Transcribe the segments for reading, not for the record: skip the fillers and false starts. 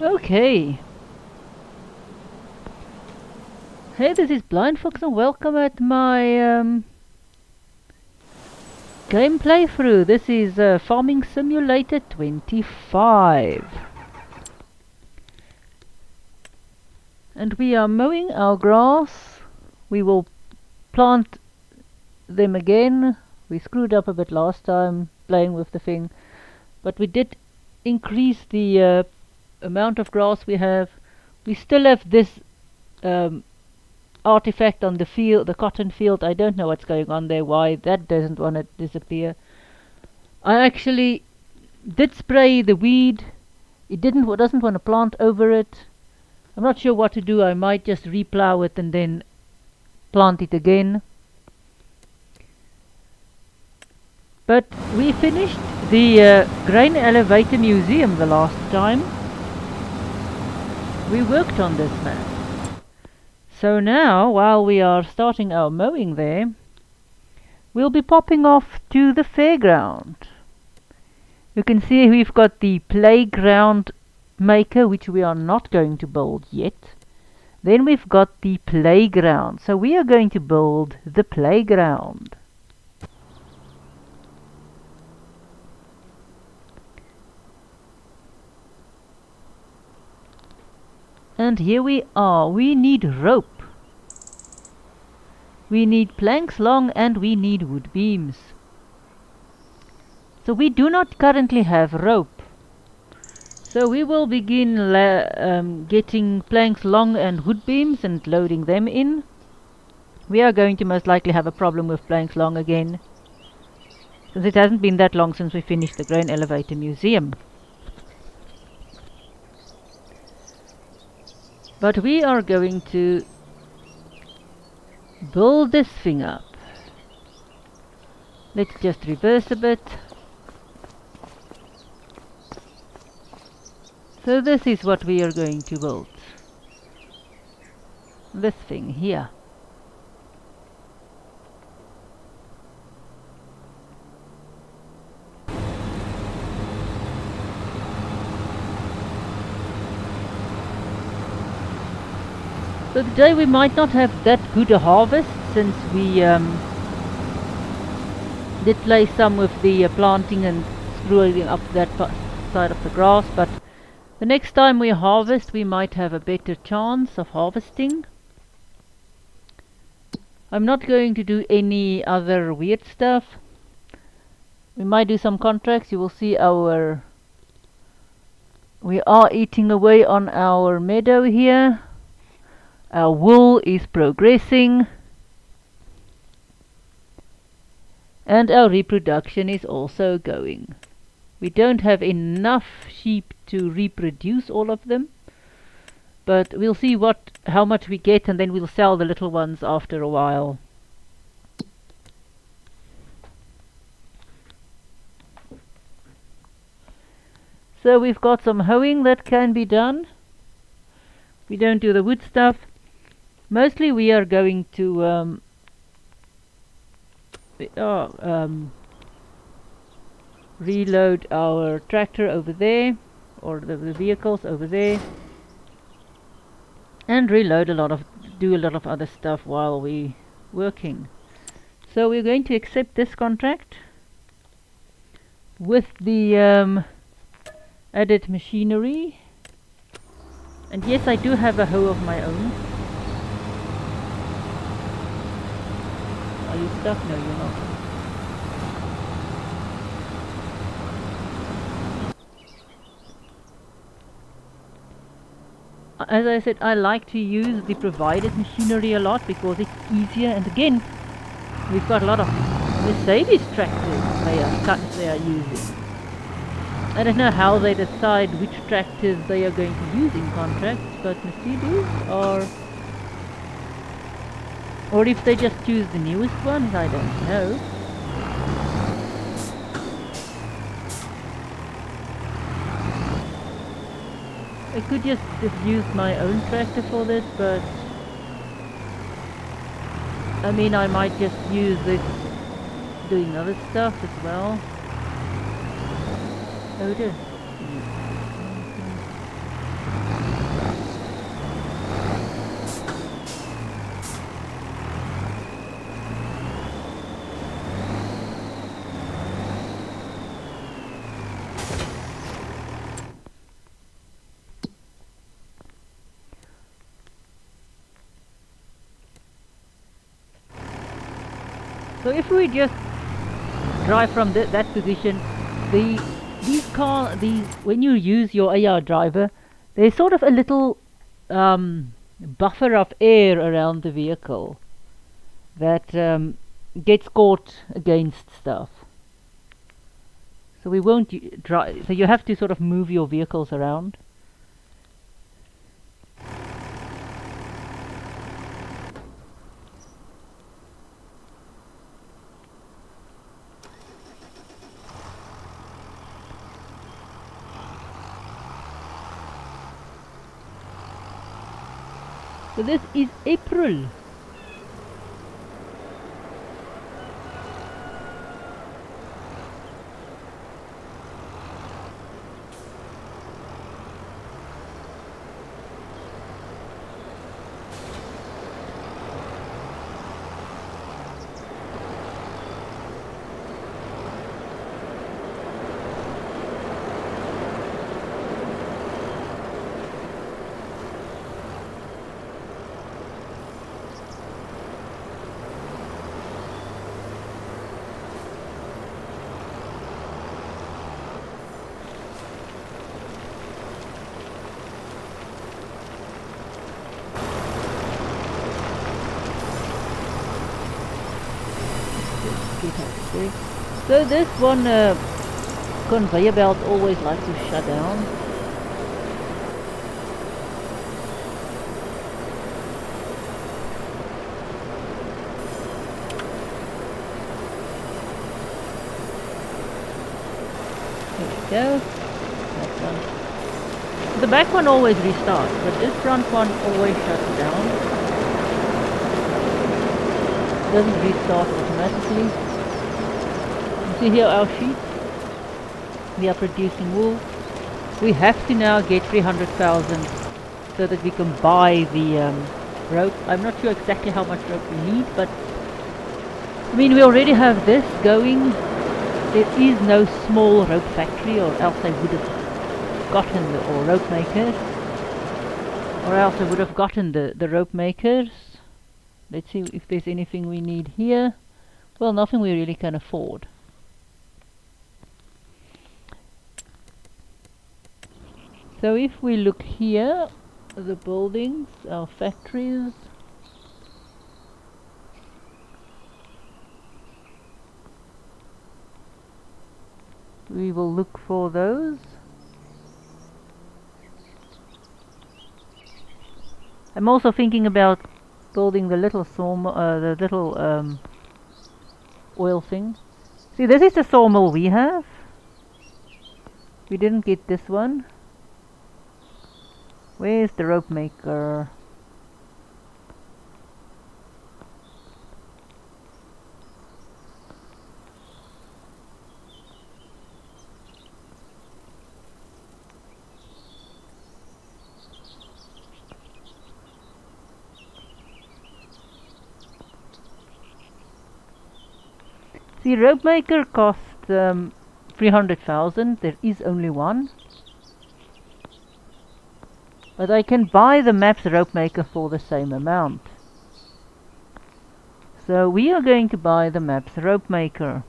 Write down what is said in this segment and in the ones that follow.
Okay. Hey, this is Blind Fox and welcome at my game playthrough. This is Farming Simulator 25. And we are mowing our grass. We will plant them again. We screwed up a bit last time playing with the thing. But we did increase the amount of grass we have. We still have this um, artifact on the field, the cotton field. I don't know what's going on there, why that doesn't want to disappear. I actually did spray the weed. It doesn't want to plant over it. I'm not sure what to do. I might just replow it and then plant it again. But we finished the grain elevator museum the last time. We worked on this map. So now, while we are starting our mowing there, we'll be popping off to the fairground. You can see we've got the playground maker, which we are not going to build yet. Then we've got the playground. So we are going to build the playground. And here we are. We need rope. We need planks long and we need wood beams. So we do not currently have rope. So we will begin getting planks long and wood beams and loading them in. We are going to most likely have a problem with planks long again, since it hasn't been that long since we finished the grain elevator museum. But we are going to build this thing up. Let's just reverse a bit. So this is what we are going to build. This thing here. So today we might not have that good a harvest, since we did play some with the planting and screwing up that side of the grass, but the next time we harvest we might have a better chance of harvesting. I'm not going to do any other weird stuff. We might do some contracts. You will see we are eating away on our meadow here. Our wool is progressing. And our reproduction is also going. We don't have enough sheep to reproduce all of them, but we'll see how much we get, and then we'll sell the little ones after a while. So we've got some hoeing that can be done. We don't do the wood stuff. Mostly we are going to reload our tractor over there, or the vehicles over there, and do a lot of other stuff while we working. So we're going to accept this contract with the added machinery. And yes, I do have a hoe of my own. Are you stuck? No, you're not. As I said, I like to use the provided machinery a lot because it's easier. And again, we've got a lot of Mercedes tractors they are using. I don't know how they decide which tractors they are going to use in contracts, but Mercedes, or if they just choose the newest ones, I don't know. I could just have used my own tractor for this, but I mean, I might just use this doing other stuff as well. Oh dear. So if we just drive from that position, these when you use your AR driver, there's sort of a little buffer of air around the vehicle that gets caught against stuff. So we won't drive. So you have to sort of move your vehicles around. So this is April. So this one conveyor belt always likes to shut down. There we go. That one. The back one always restarts, but this front one always shuts down. Doesn't restart automatically. See here our sheep. We are producing wool. We have to now get 300,000 so that we can buy the rope. I'm not sure exactly how much rope we need, but I mean we already have this going. There is no small rope factory, or else I would have gotten the rope makers. Or else I would have gotten the rope makers. Let's see if there's anything we need here. Well, nothing we really can afford. So if we look here, the buildings, our factories, we will look for those. I'm also thinking about building the little sawmill, the little oil thing. See, this is the sawmill we have. We didn't get this one. Where's the rope maker? See, rope maker costs 300,000. There is only one. But I can buy the maps rope maker for the same amount. So we are going to buy the maps rope maker.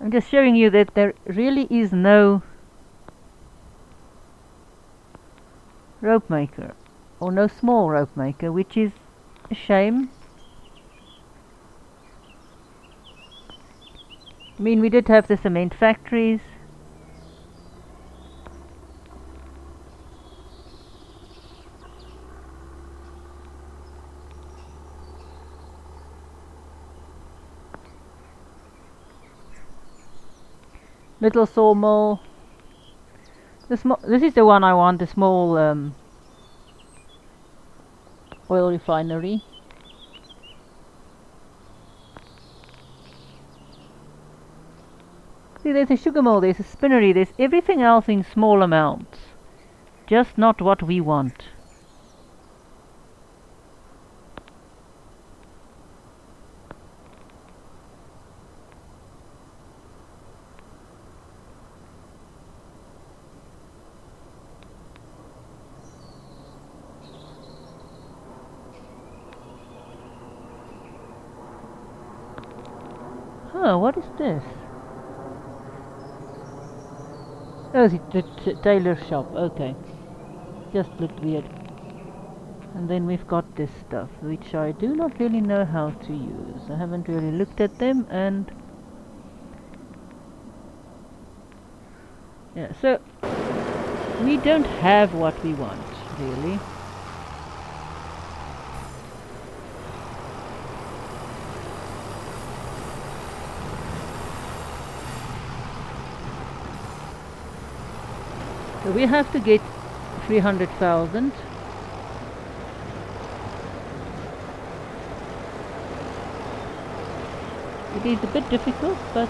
I'm just showing you that there really is no rope maker, or no small rope maker, which is a shame. I mean, we did have the cement factories. Little sawmill. This is the one I want, the small oil refinery. See, there's a sugar mill, there's a spinnery, there's everything else in small amounts. Just not what we want. Oh, what is this? Oh, the tailor shop. Okay. Just looked weird. And then we've got this stuff, which I do not really know how to use. I haven't really looked at them, and yeah, so we don't have what we want, really. So we have to get 300,000. It is a bit difficult, but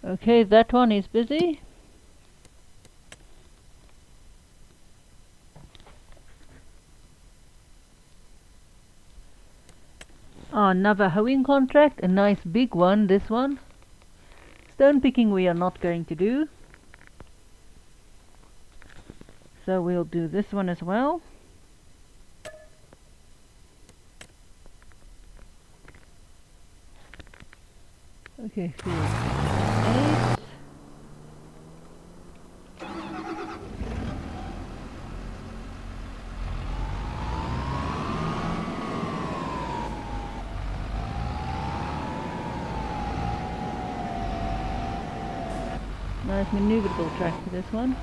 okay, that one is busy. Another hoeing contract, a nice big one, this one. Stone picking we are not going to do. So we'll do this one as well. Okay, field 8. Nice maneuverable track for this one.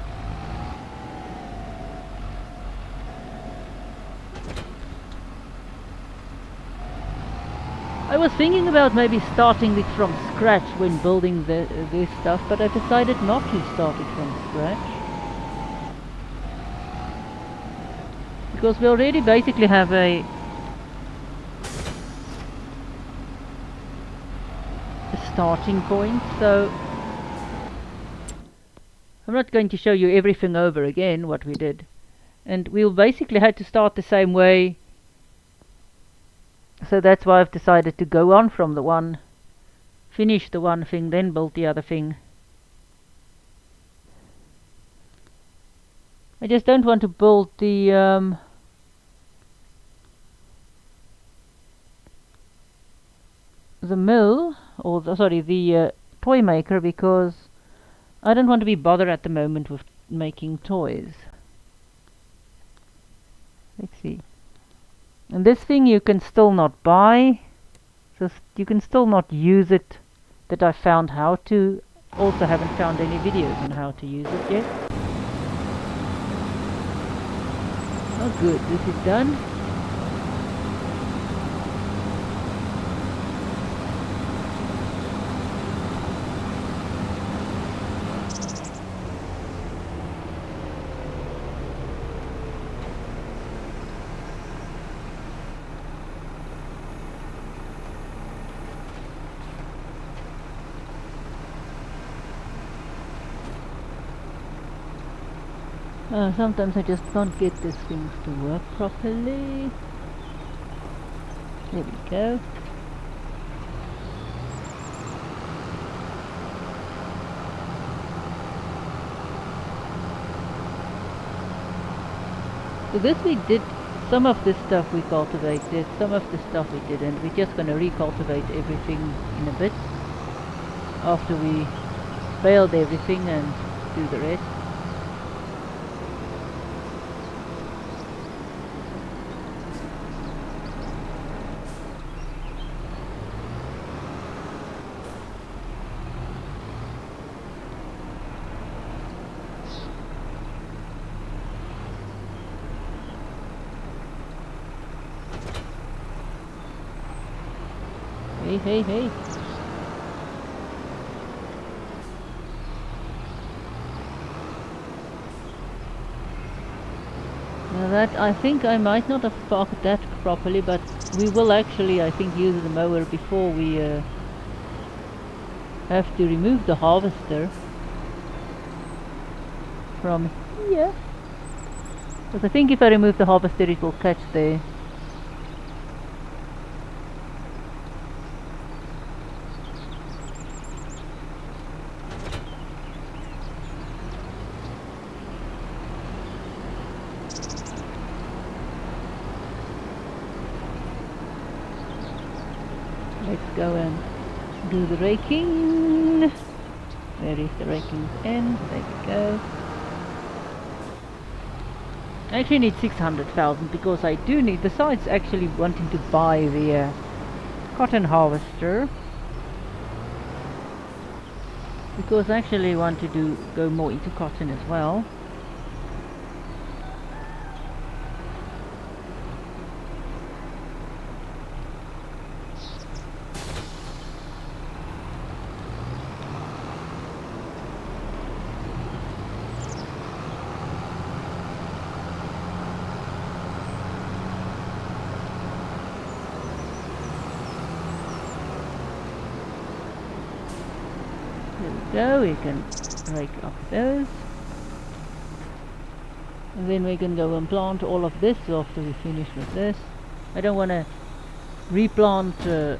I was thinking about maybe starting it from scratch when building this stuff, but I decided not to start it from scratch. Because we already basically have a starting point, so I'm not going to show you everything over again what we did. And we'll basically had to start the same way. So that's why I've decided to go on from the one, finish the one thing, then build the other thing. I just don't want to build the mill, or the toy maker, because I don't want to be bothered at the moment with making toys. Let's see. And this thing you can still not buy, so you can still not use it, that I found how to. Also haven't found any videos on how to use it yet. Oh good, this is done. Sometimes I just can't get these things to work properly. There we go. So this we did, some of this stuff we cultivated, some of the stuff we didn't. We're just going to recultivate everything in a bit after we baled everything and do the rest. Hey. Now that, I think I might not have parked that properly, but we will actually, I think, use the mower before we have to remove the harvester. from here. Because I think if I remove the harvester it will catch there. Let's go and do the raking. Where is the raking end? There we go. I actually need 600,000 because I do need, besides actually wanting to buy the cotton harvester, because I actually want to go more into cotton as well. There we go, we can rake up those. And then we can go and plant all of this after we finish with this. I don't want to replant the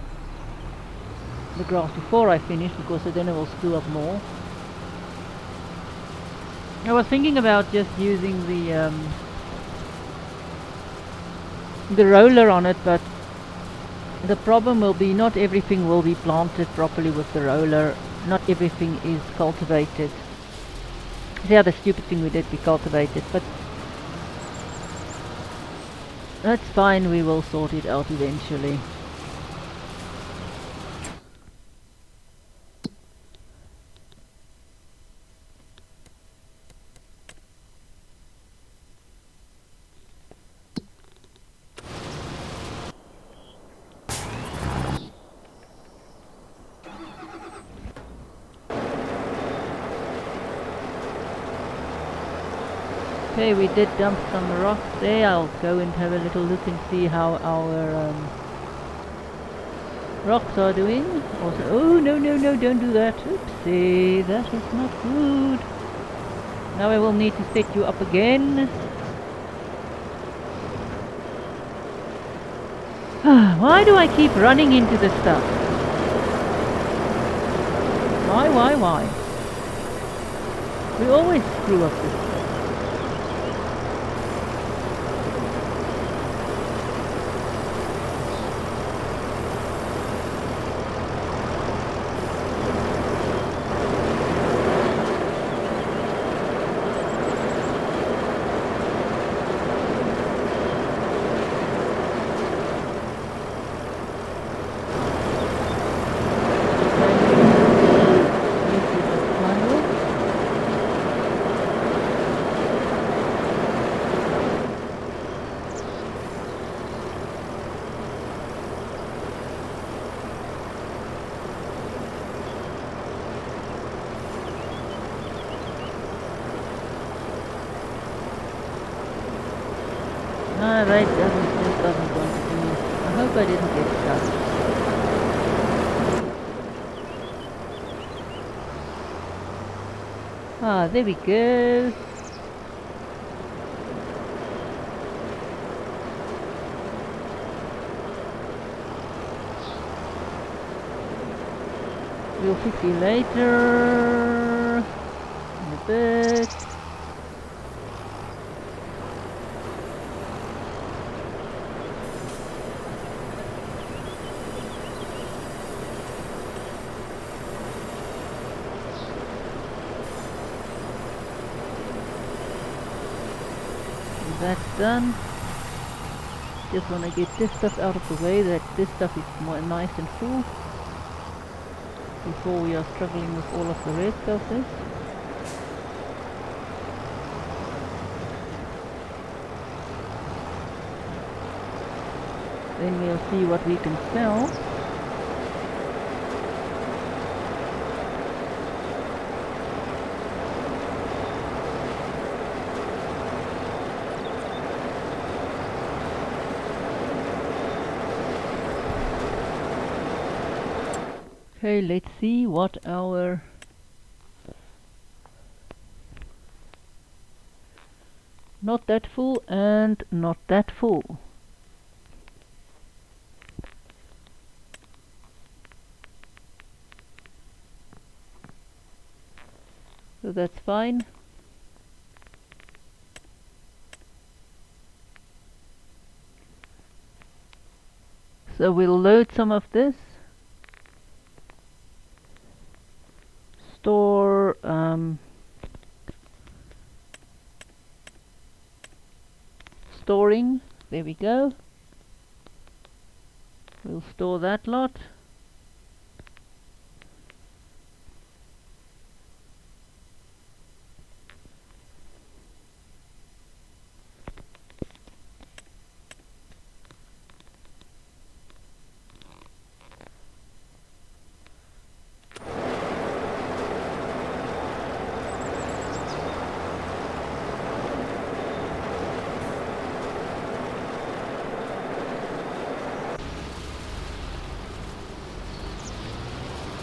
grass before I finish because then it will screw up more. I was thinking about just using the roller on it, but the problem will be not everything will be planted properly with the roller. Not everything is cultivated. The other stupid thing we did, we cultivated, but that's fine, we will sort it out eventually. Okay, we did dump some rocks there. I'll go and have a little look and see how our rocks are doing. Also, oh no, don't do that. Oopsie, that is not good. Now I will need to set you up again. Why do I keep running into this stuff? Why? We always screw up this stuff. Right, just doesn't want to do. I hope I didn't get stuck. Ah, there we go. We'll fix you later. In a bit. That's done. Just want to get this stuff out of the way, that this stuff is more nice and full before we are struggling with all of the rest of this. Then we'll see what we can sell. Okay, let's see what our Not that full and not that full. So that's fine. So we'll load some of this. Store storing. There we go. We'll store that lot.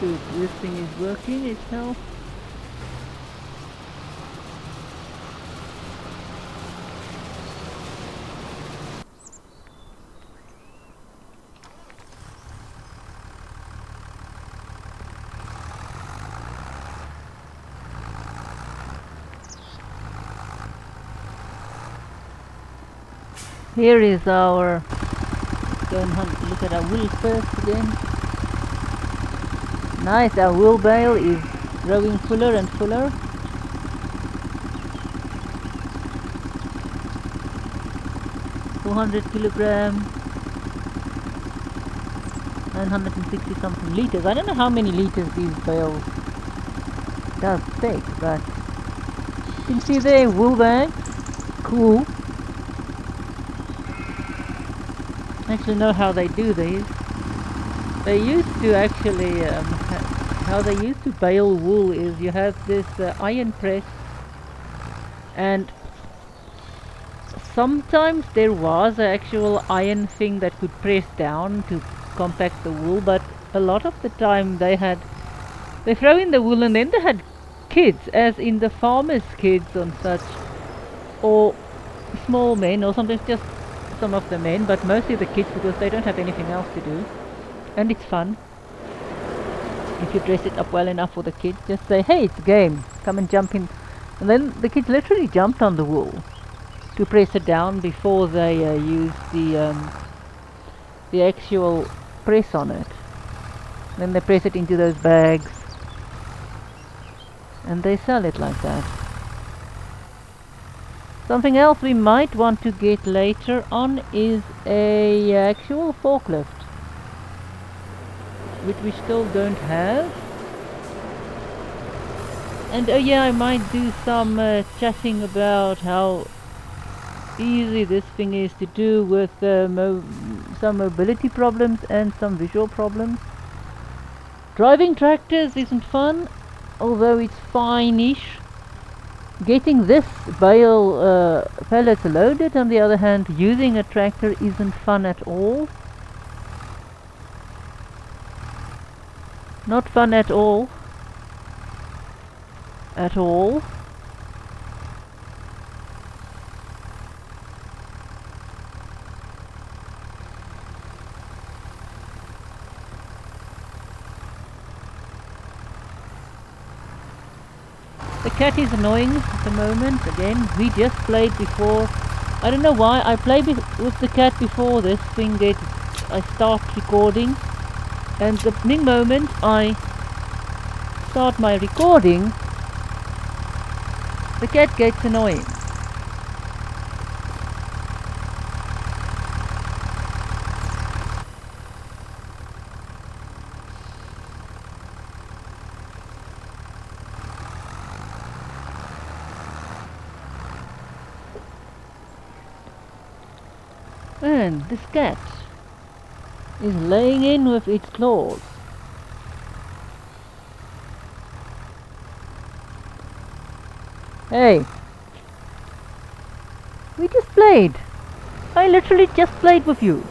So this thing is working itself. Here is our, go and look at our wool first again. Nice, our wool bale is growing fuller and fuller. $400 960 something liters. I don't know how many liters these bales does take, but you can see there, wool bag. Cool. I actually know how they do these. They used to actually, how they used to bale wool is you have this iron press, and sometimes there was an actual iron thing that could press down to compact the wool, but a lot of the time they throw in the wool and then they had kids, as in the farmers' kids and such, or small men, or sometimes just some of the men, but mostly the kids, because they don't have anything else to do. And it's fun. If you dress it up well enough for the kids, just say, hey, it's a game, come and jump in. And then the kids literally jumped on the wool to press it down before they use the actual press on it. Then they press it into those bags and they sell it like that. Something else we might want to get later on is a actual forklift, which we still don't have. And yeah, I might do some chatting about how easy this thing is to do with some mobility problems and some visual problems. Driving tractors isn't fun, although it's fine-ish. Getting this bale pellets loaded, on the other hand, using a tractor isn't fun at all. Not fun at all. At all. The cat is annoying at the moment. Again, we just played before. I don't know why. I played with the cat before this thing I start recording. And the moment I start my recording, the cat gets annoying. And this cat is laying in with its claws. Hey, we just played. I literally just played with you.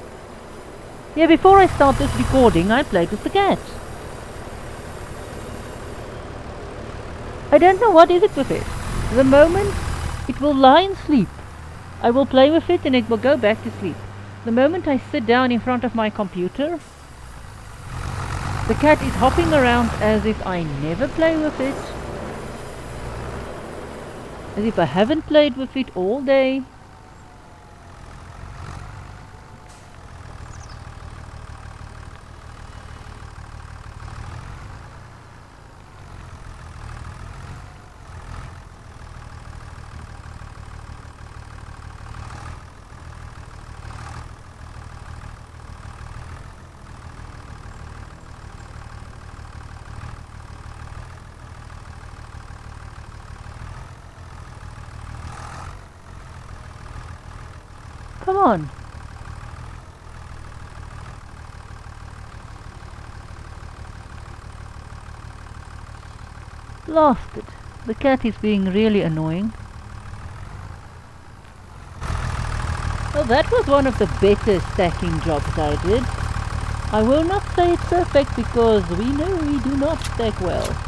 Yeah, before I start this recording, I played with the cat. I don't know what is it with it. The moment it will lie and sleep, I will play with it and it will go back to sleep. The moment I sit down in front of my computer, the cat is hopping around as if I never play with it. As if I haven't played with it all day. Come on. Lost it. The cat is being really annoying. Well, that was one of the better stacking jobs I did. I will not say it's perfect because we know we do not stack well.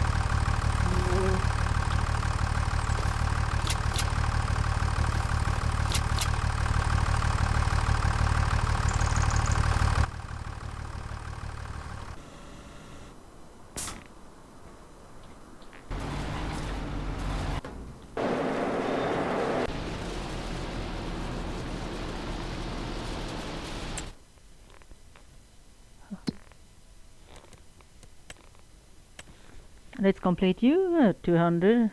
Let's complete you. 200,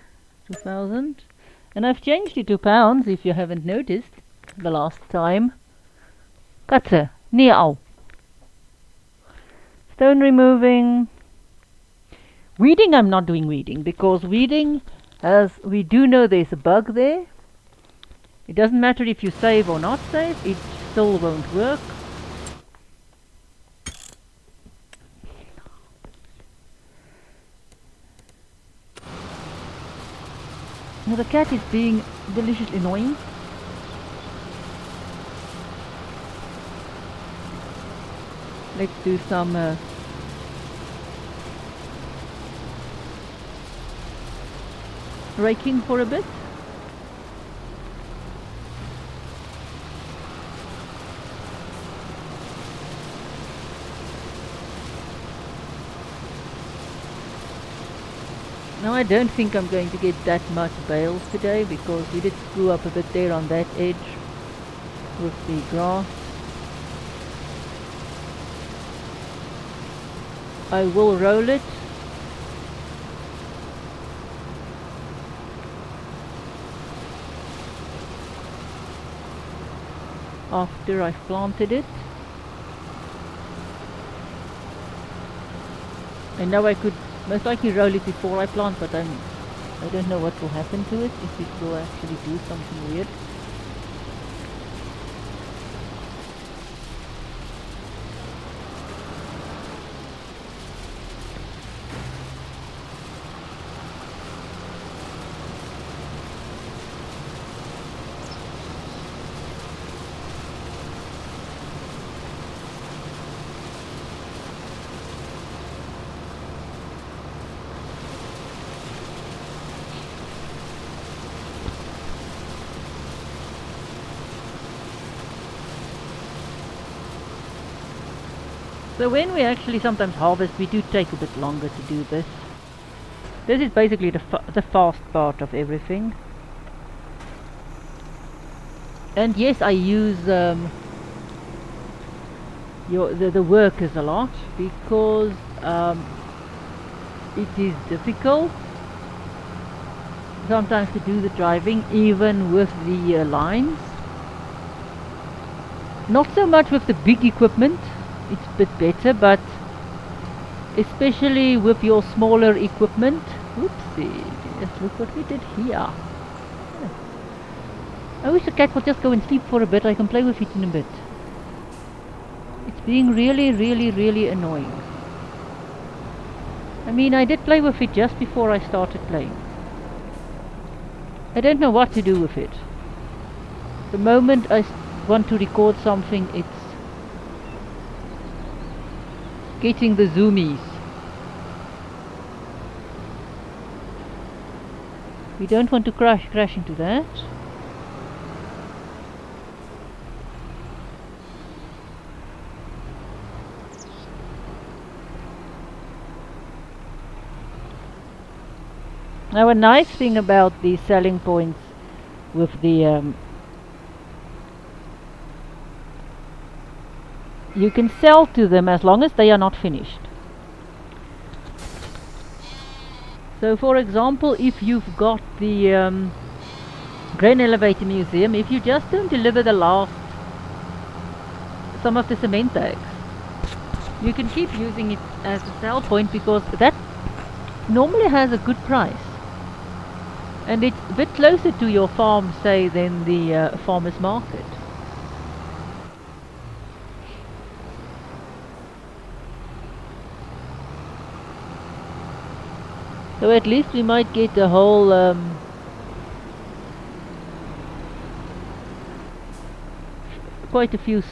2000. And I've changed it to pounds if you haven't noticed the last time. Katze, near. Stone removing. Weeding, I'm not doing weeding because weeding, as we do know there's a bug there. It doesn't matter if you save or not save, it still won't work. Now the cat is being deliciously annoying. Let's do some raking for a bit. Now I don't think I'm going to get that much bales today because we did screw up a bit there on that edge with the grass. I will roll it. After I've planted it. And now I could most likely roll it before I plant, but I don't know what will happen to it, if it will actually do something weird. So when we actually sometimes harvest, we do take a bit longer to do this. This is basically the fast part of everything. And yes, I use the workers a lot because it is difficult sometimes to do the driving even with the lines. Not so much with the big equipment. It's a bit better, but especially with your smaller equipment. Oopsie, just look what we did here. I wish the cat would just go and sleep for a bit. I can play with it in a bit. It's being really, really, really annoying. I mean, I did play with it just before I started playing. I don't know what to do with it. The moment I want to record something, it's getting the zoomies. We don't want to crash into that. Now a nice thing about the selling points with the you can sell to them as long as they are not finished. So for example, if you've got the grain elevator museum, if you just don't deliver the last some of the cement bags, you can keep using it as a sell point because that normally has a good price. And it's a bit closer to your farm, say, than the farmer's market. So at least we might get a whole quite a few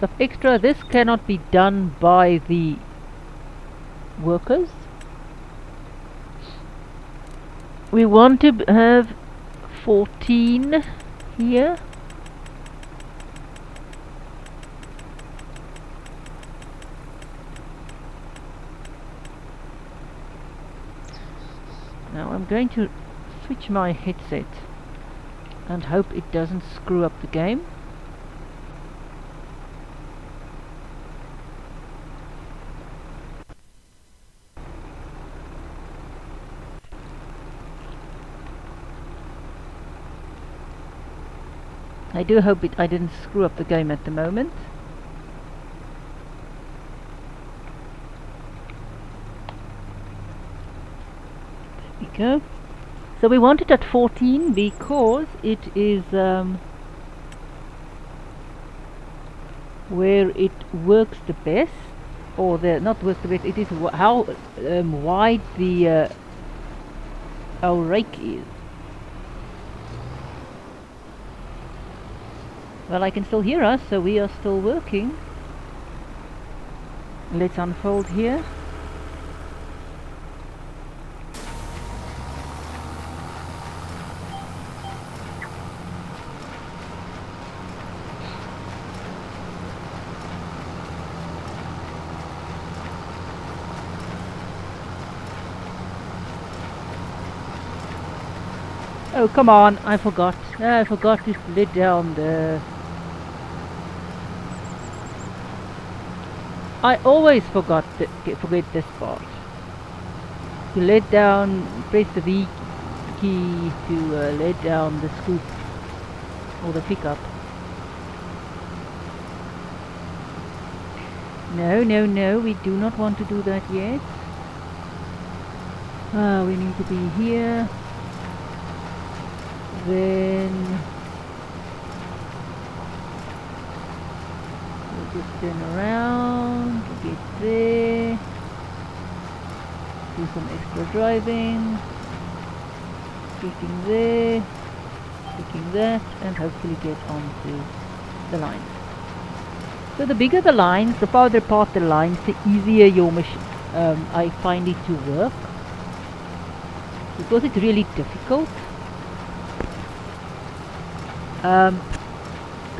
of extra. This cannot be done by the workers. We want to have 14 here. Now I'm going to switch my headset and hope it doesn't screw up the game. I do hope I didn't screw up the game at the moment. There we go. So we want it at 14 because it is where it works the best, or not works the best, it is how wide the our rake is. Well, I can still hear us, so we are still working. Let's unfold here. Oh, come on, I forgot. I forgot to let down the... I always forget this part. To let down, press the V key to let down the scoop or the pickup. No, no, no, we do not want to do that yet. We need to be here. Then we'll just turn around, get there, do some extra driving, clicking there, clicking that, and hopefully get onto the lines. So the bigger the lines, the farther apart the lines, the easier your machine, I find it to work, because it's really difficult.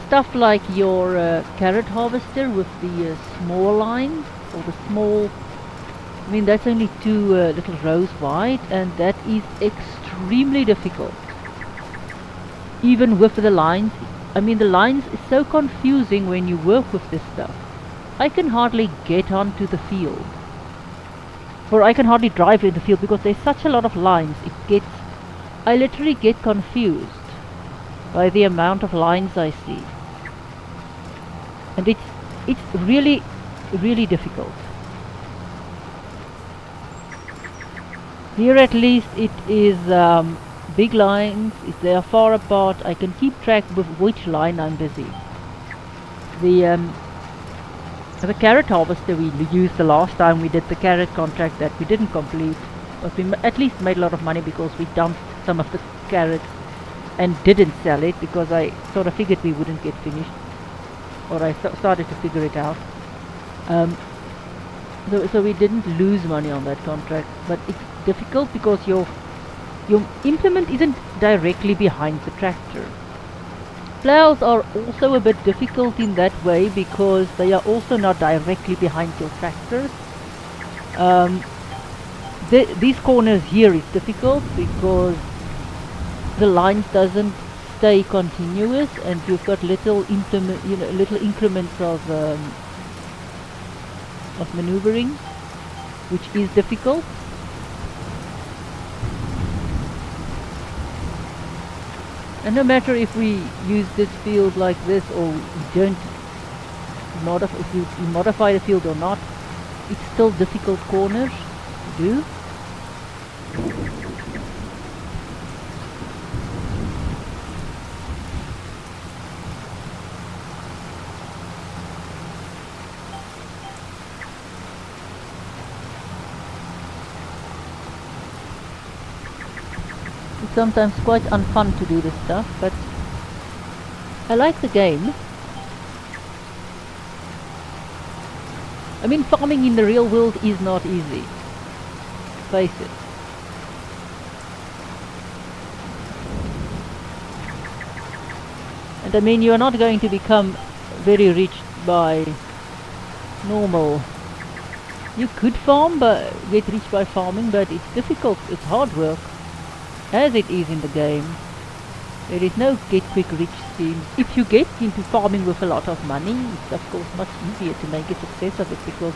Stuff like your carrot harvester with the small lines, or the small, I mean that's only 2 little rows wide, and that is extremely difficult. Even with the lines, I mean the lines is so confusing when you work with this stuff. I can hardly get onto the field, or I can hardly drive in the field because there's such a lot of lines. I literally get confused by the amount of lines I see, and it's really, really difficult. Here at least it is big lines. If they are far apart, I can keep track with which line I'm busy. The carrot harvester we used the last time we did the carrot contract that we didn't complete, but we at least made a lot of money because we dumped some of the carrots and didn't sell it because I sort of figured we wouldn't get finished, or I started to figure it out. So we didn't lose money on that contract, but it's difficult because your implement isn't directly behind the tractor. Plows are also a bit difficult in that way because they are also not directly behind your tractor. these corners here is difficult because the lines doesn't stay continuous, and you've got little little increments of maneuvering, which is difficult. And no matter if we use this field like this or we don't if you modify the field or not, it's still difficult corners to do. It's sometimes quite unfun to do this stuff, but I like the game. I mean, farming in the real world is not easy. Face it. And I mean, you're not going to become very rich by normal. You could farm, but get rich by farming, but it's difficult. It's hard work, as it is in the game. There is no get quick rich schemes. If you get into farming with a lot of money, it's of course much easier to make a success of it because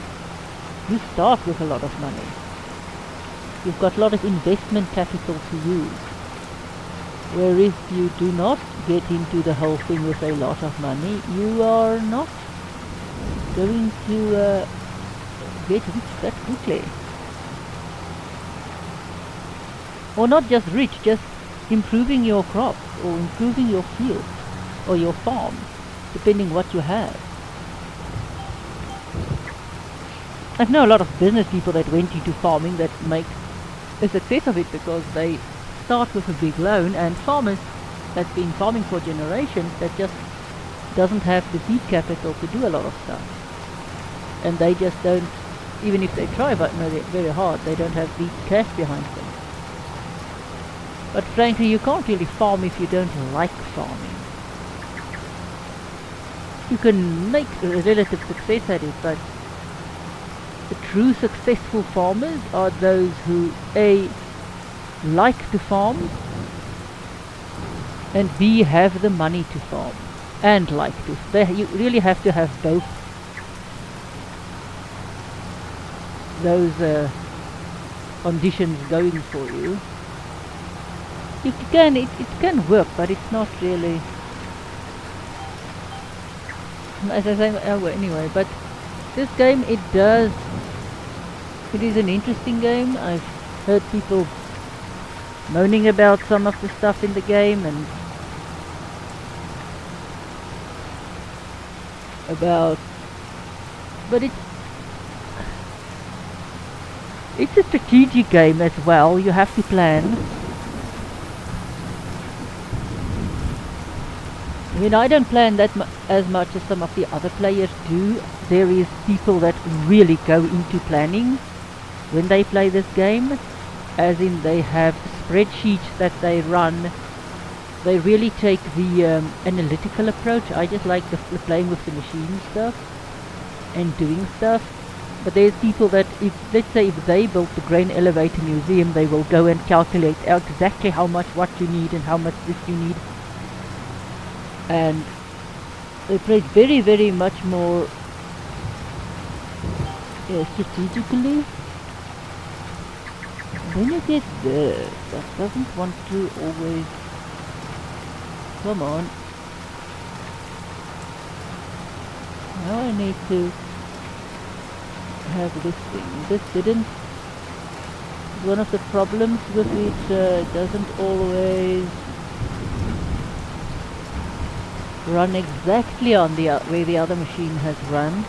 you start with a lot of money. You've got a lot of investment capital to use. Where if you do not get into the whole thing with a lot of money, you are not going to get rich that quickly. Or not just rich, just improving your crops or improving your fields or your farm, depending what you have. I know a lot of business people that went into farming that make a success of it because they start with a big loan, and farmers that's been farming for generations that just doesn't have the seed capital to do a lot of stuff. And they just don't, even if they try very hard, they don't have the cash behind them. But frankly, you can't really farm if you don't like farming. You can make a relative success at it, but the true successful farmers are those who A, like to farm, and B, have the money to farm and like to. You really have to have both those conditions going for you. It can work, but it's not really, as I say, anyway. But this game, it is an interesting game. I've heard people moaning about some of the stuff in the game and but it's a strategic game as well. You have to plan. I mean, I don't plan that as much as some of the other players do. There is people that really go into planning when they play this game, as in they have spreadsheets that they run. They really take the analytical approach. I just like the playing with the machine stuff and doing stuff. But there's people that, let's say if they built the grain elevator museum, they will go and calculate out exactly how much what you need and how much this you need. And they play very, very much more strategically. Then you get this. That doesn't want to always... Come on. Now I need to have this thing. This didn't... One of the problems with it doesn't always run exactly on the where the other machine has run.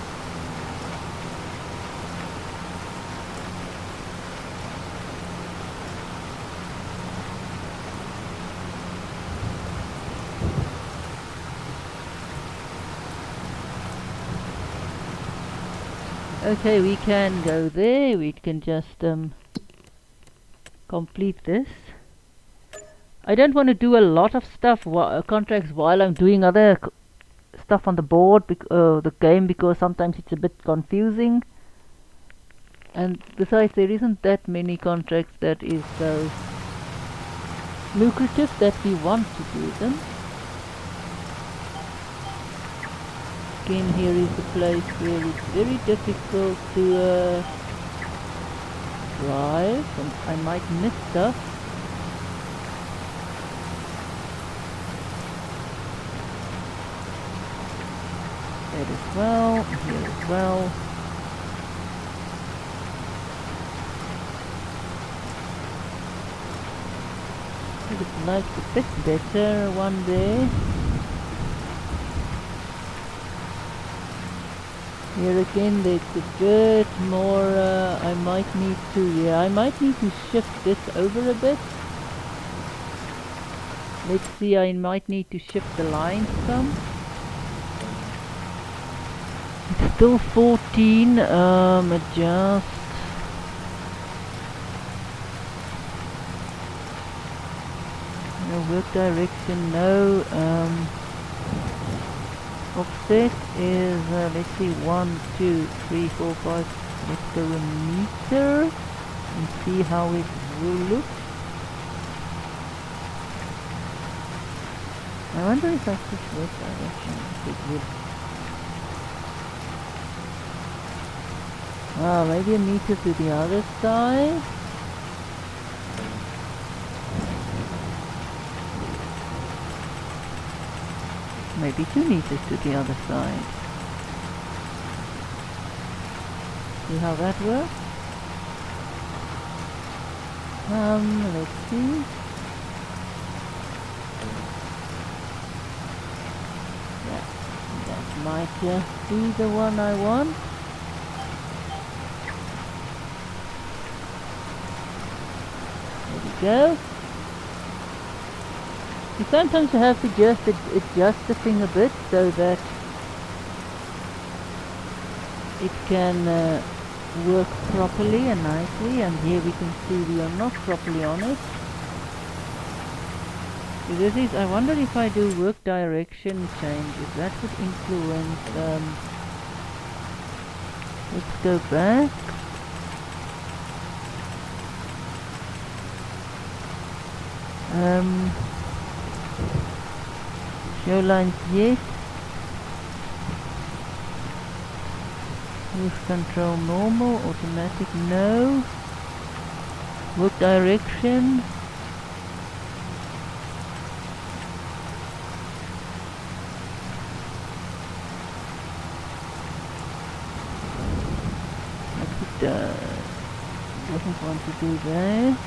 Okay, we can go there. We can just complete this. I don't want to do a lot of stuff contracts while I'm doing other stuff on the board, the game, because sometimes it's a bit confusing. And besides, there isn't that many contracts that is so lucrative that we want to do them. Again, here is the place where it's very difficult to drive, and I might miss stuff. There as well, here as well. I would like a bit better one day. Here again, there's a bit more, I might need to shift this over a bit. Let's see, I might need to shift the line some. It's still 14, adjust. No work direction, no, offset is, let's see, 1, 2, 3, 4, 5, let's go a meter and see how it will look. I wonder if I push this direction, if it would. Ah, maybe a meter to the other side. Maybe 2 meters to the other side. See how that works? Let's see. Yeah, that might just be the one I want. There we go. Sometimes you have to just adjust the thing a bit so that it can work properly and nicely, and here we can see we are not properly on it. So this is, I wonder if I do work direction changes, that would influence, let's go back. Show lines, yes. Use control normal, automatic, no. Work direction. Doesn't want to do that.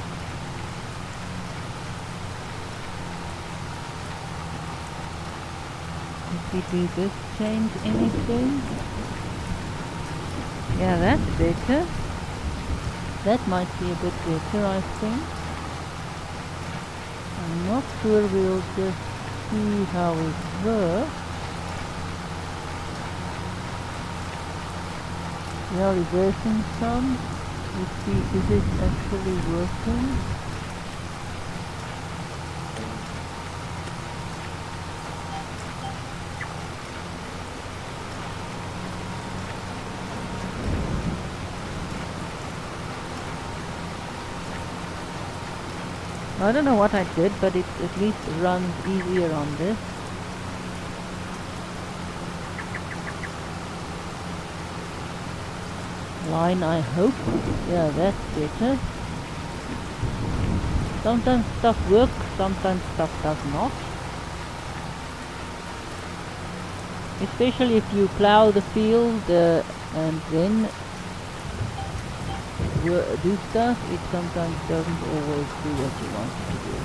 If we do this, change anything? Yeah, that's better. That might be a bit better, I think. I'm not sure, we'll just see how it works. We are reversing some. Let's see, is it actually working? I don't know what I did, but it at least runs easier on this. Line, I hope. Yeah, that's better. Sometimes stuff works, sometimes stuff does not. Especially if you plow the field and then do stuff, it sometimes doesn't always do what you want it to do.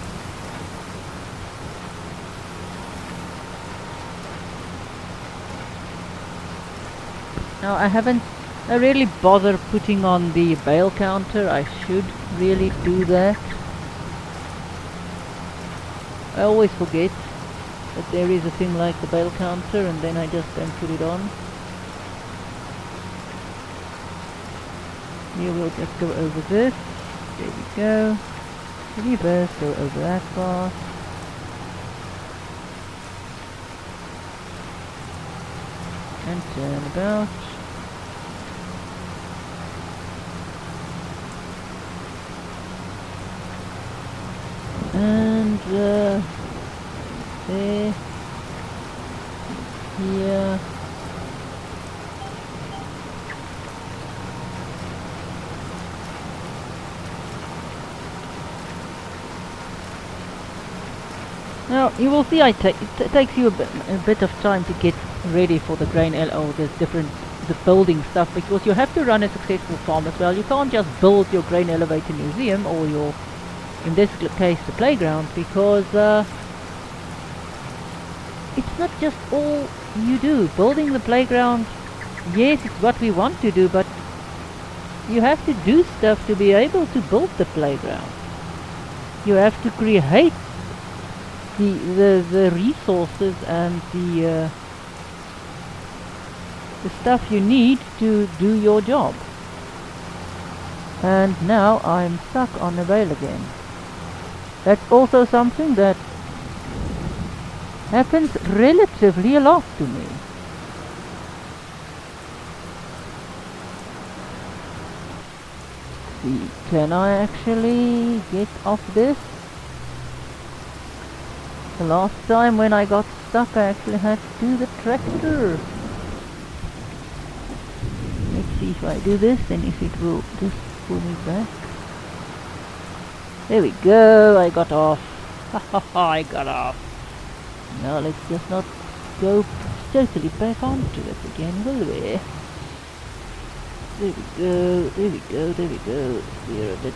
Now I haven't really bothered putting on the bale counter. I should really do that. I always forget that there is a thing like the bale counter, and then I just don't put it on. Here we'll just go over this. There we go. Reverse, go over that part. And turn about. And there, here. Now you will see it takes you a bit of time to get ready for the grain or the building stuff, because you have to run a successful farm as well. You can't just build your grain elevator museum or your, in this case, the playground, because it's not just all you do. Building the playground, yes, it's what we want to do, but you have to do stuff to be able to build the playground. You have to create the resources and the stuff you need to do your job. And now I'm stuck on the bale again. That's also something that happens relatively a lot to me. See, can I actually get off this? The last time when I got stuck, I actually had to do the tractor. Let's see if I do this and if it will just pull me back. There we go, I got off. Ha ha ha, I got off. Now let's just not go totally back onto it again, will we? There we go, there we go, there we go. Clear a bit.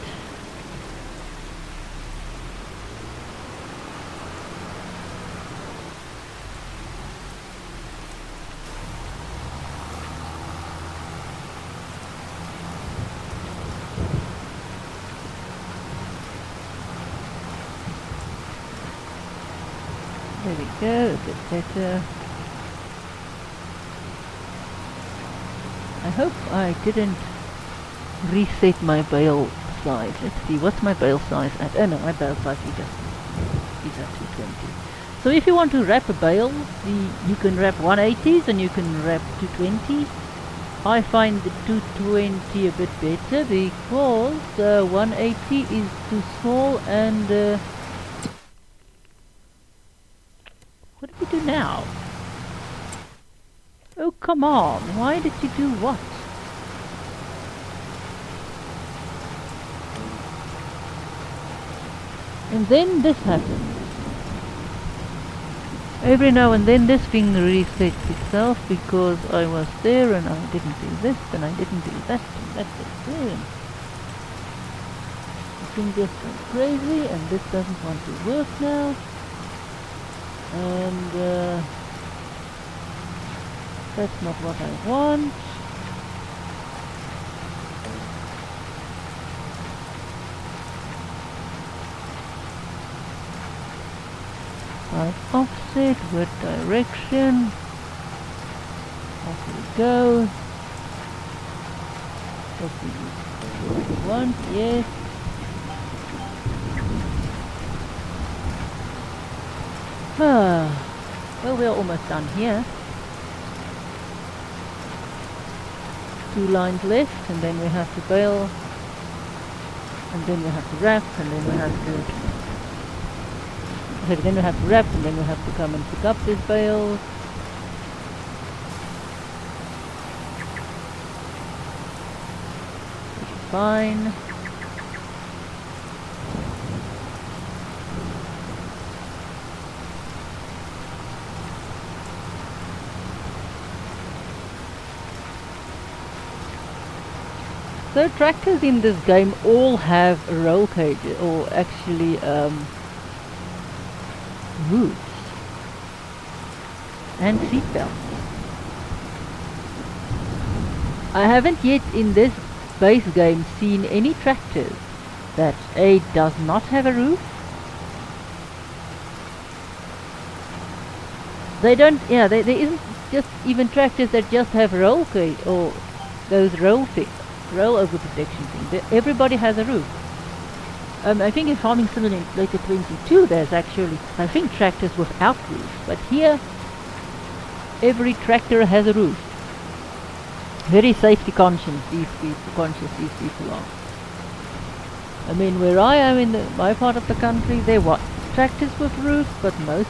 There we go, a bit better. I hope I didn't reset my bale size. Let's see, what's my bale size at? Oh no, my bale size is at 220. So if you want to wrap a bale, you can wrap 180s and you can wrap 220. I find the 220 a bit better because 180 is too small and what did we do now? Oh, come on. Why did you do what? And then this happens. Every now and then this thing resets itself because I was there and I didn't do this and I didn't do that and that's it. The thing just went crazy and this doesn't want to work now. And that's not what I want. I've offset with direction. Off we go. Let's use what we want, yes. Well, we're almost done here. 2 lines left, and then we have to bale, and then we have to wrap, and then we have to... Okay, then we have to wrap, and then we have to come and pick up this bale. Which is fine. So tractors in this game all have roll cages, or actually roofs and seat belts. I haven't yet in this base game seen any tractors that A, does not have a roof. They don't, yeah, there isn't just even tractors that just have roll cage or those roll over protection things. Everybody has a roof. I think in Farming Simulator 22 there's actually, I think, tractors without roofs, but here every tractor has a roof. Very safety conscious these people are. I mean, where I am in my part of the country, there were tractors with roofs, but most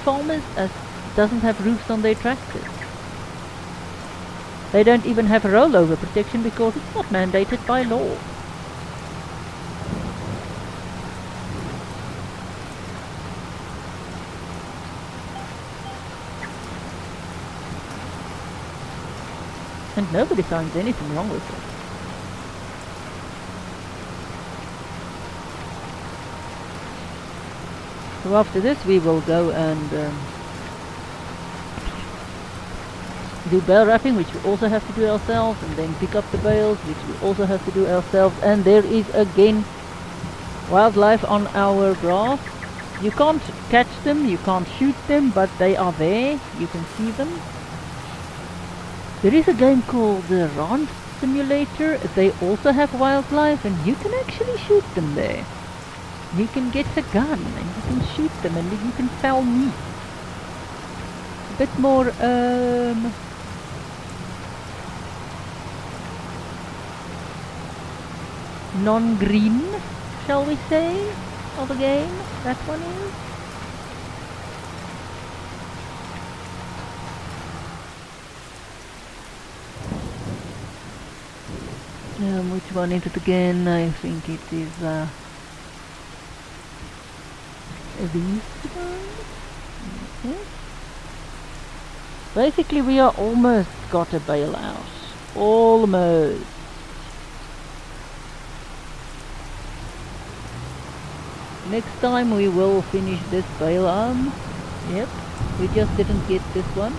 farmers doesn't have roofs on their tractors. They don't even have rollover protection because it's not mandated by law. And nobody finds anything wrong with it. So after this we will go and do bale wrapping, which we also have to do ourselves, and then pick up the bales, which we also have to do ourselves. And there is again wildlife on our grass. You can't catch them, you can't shoot them, but they are there, you can see them. There is a game called the Ranch Simulator. They also have wildlife, and you can actually shoot them there. You can get a gun and you can shoot them, and you can sell meat. A bit more non-green, shall we say, of a game. That one is. Which one is it again? I think it is these ones. Okay. Basically, we are almost got a bale out. Almost. Next time we will finish this bale arm. Yep, we just didn't get this one.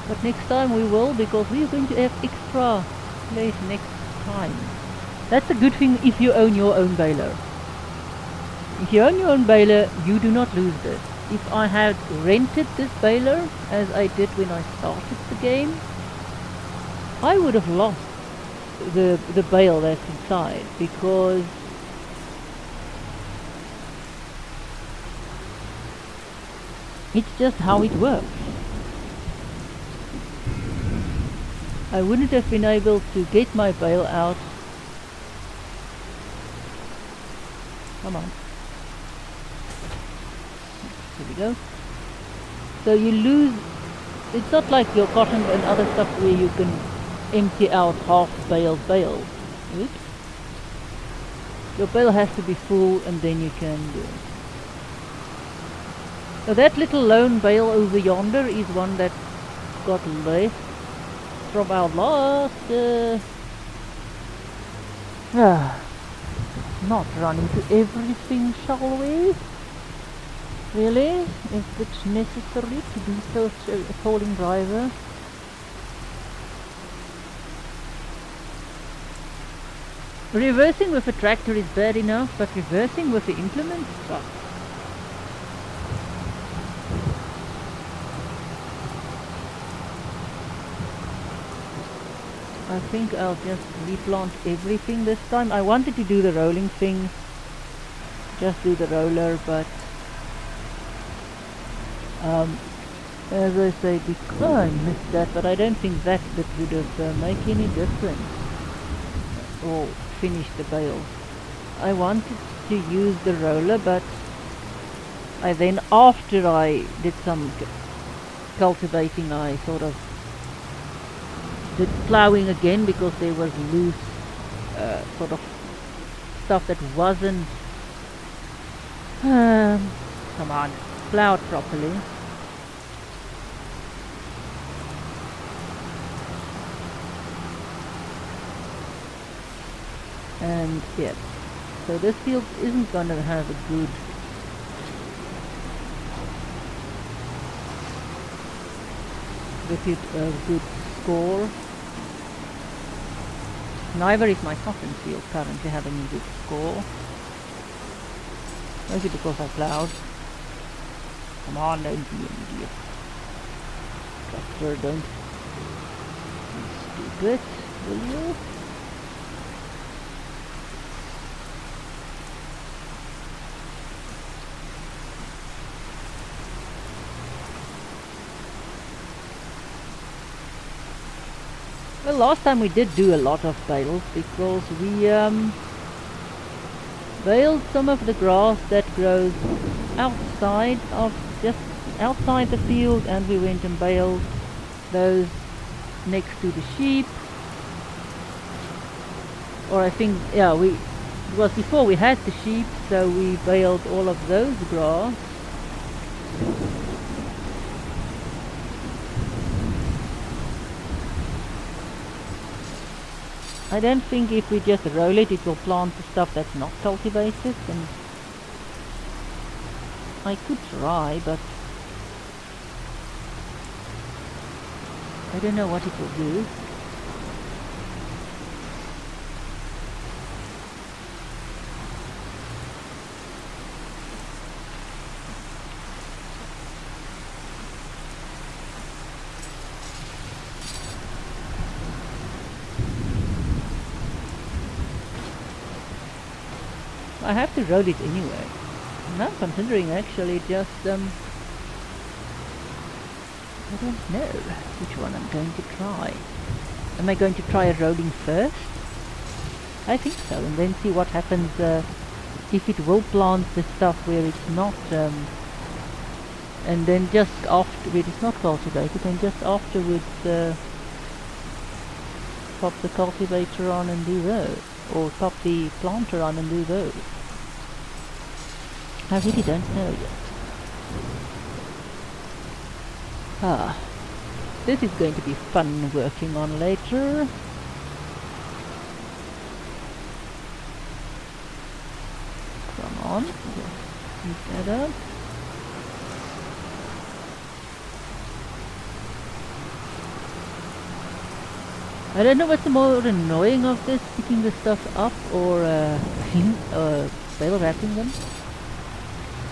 But next time we will, because we are going to have extra place next time. That's a good thing if you own your own baler. If you own your own baler, you do not lose this. If I had rented this baler, as I did when I started the game, I would have lost the bale that's inside, because it's just how it works. I wouldn't have been able to get my bale out. Come on. Here we go. So you lose. It's not like your cotton and other stuff where you can empty out half bales. Oops. Your bale has to be full, and then you can do it. So that little lone bale over yonder is one that got left from our last not run into everything, shall we? Really? Is it necessary to be such a appalling driver? Reversing with a tractor is bad enough, but reversing with the implement sucks. I think I'll just replant everything this time. I wanted to do the rolling thing, just do the roller, but as I say, I missed that, but I don't think that bit would have make any difference or finish the bale. I wanted to use the roller, but I then, after I did some cultivating, I sort of did ploughing again, because there was loose sort of stuff that wasn't come on, ploughed properly. And yeah, so this field isn't gonna have a good good score. Neither is my cotton field currently having a good score. Maybe because I ploughed. Come on, don't be an idiot. Tractor, don't be stupid, will you? Well, last time we did do a lot of bales because we baled some of the grass that grows outside of just outside the field, and we went and baled those next to the sheep. Or I think, yeah, it was before we had the sheep, so we baled all of those grass. I don't think if we just roll it, it will plant the stuff that's not cultivated, and I could try, but I don't know what it will do. I have to roll it anyway. Now I'm considering actually just I don't know which one I'm going to try. Am I going to try a rolling first? I think so, and then see what happens if it will plant the stuff where it's not, and then just after where it's not cultivated, and just afterwards pop the cultivator on and do those, or pop the planter on and do those. I really don't know yet. This is going to be fun working on later. Come on, keep that up. I don't know what's the more annoying of this, picking the stuff up or bale wrapping them.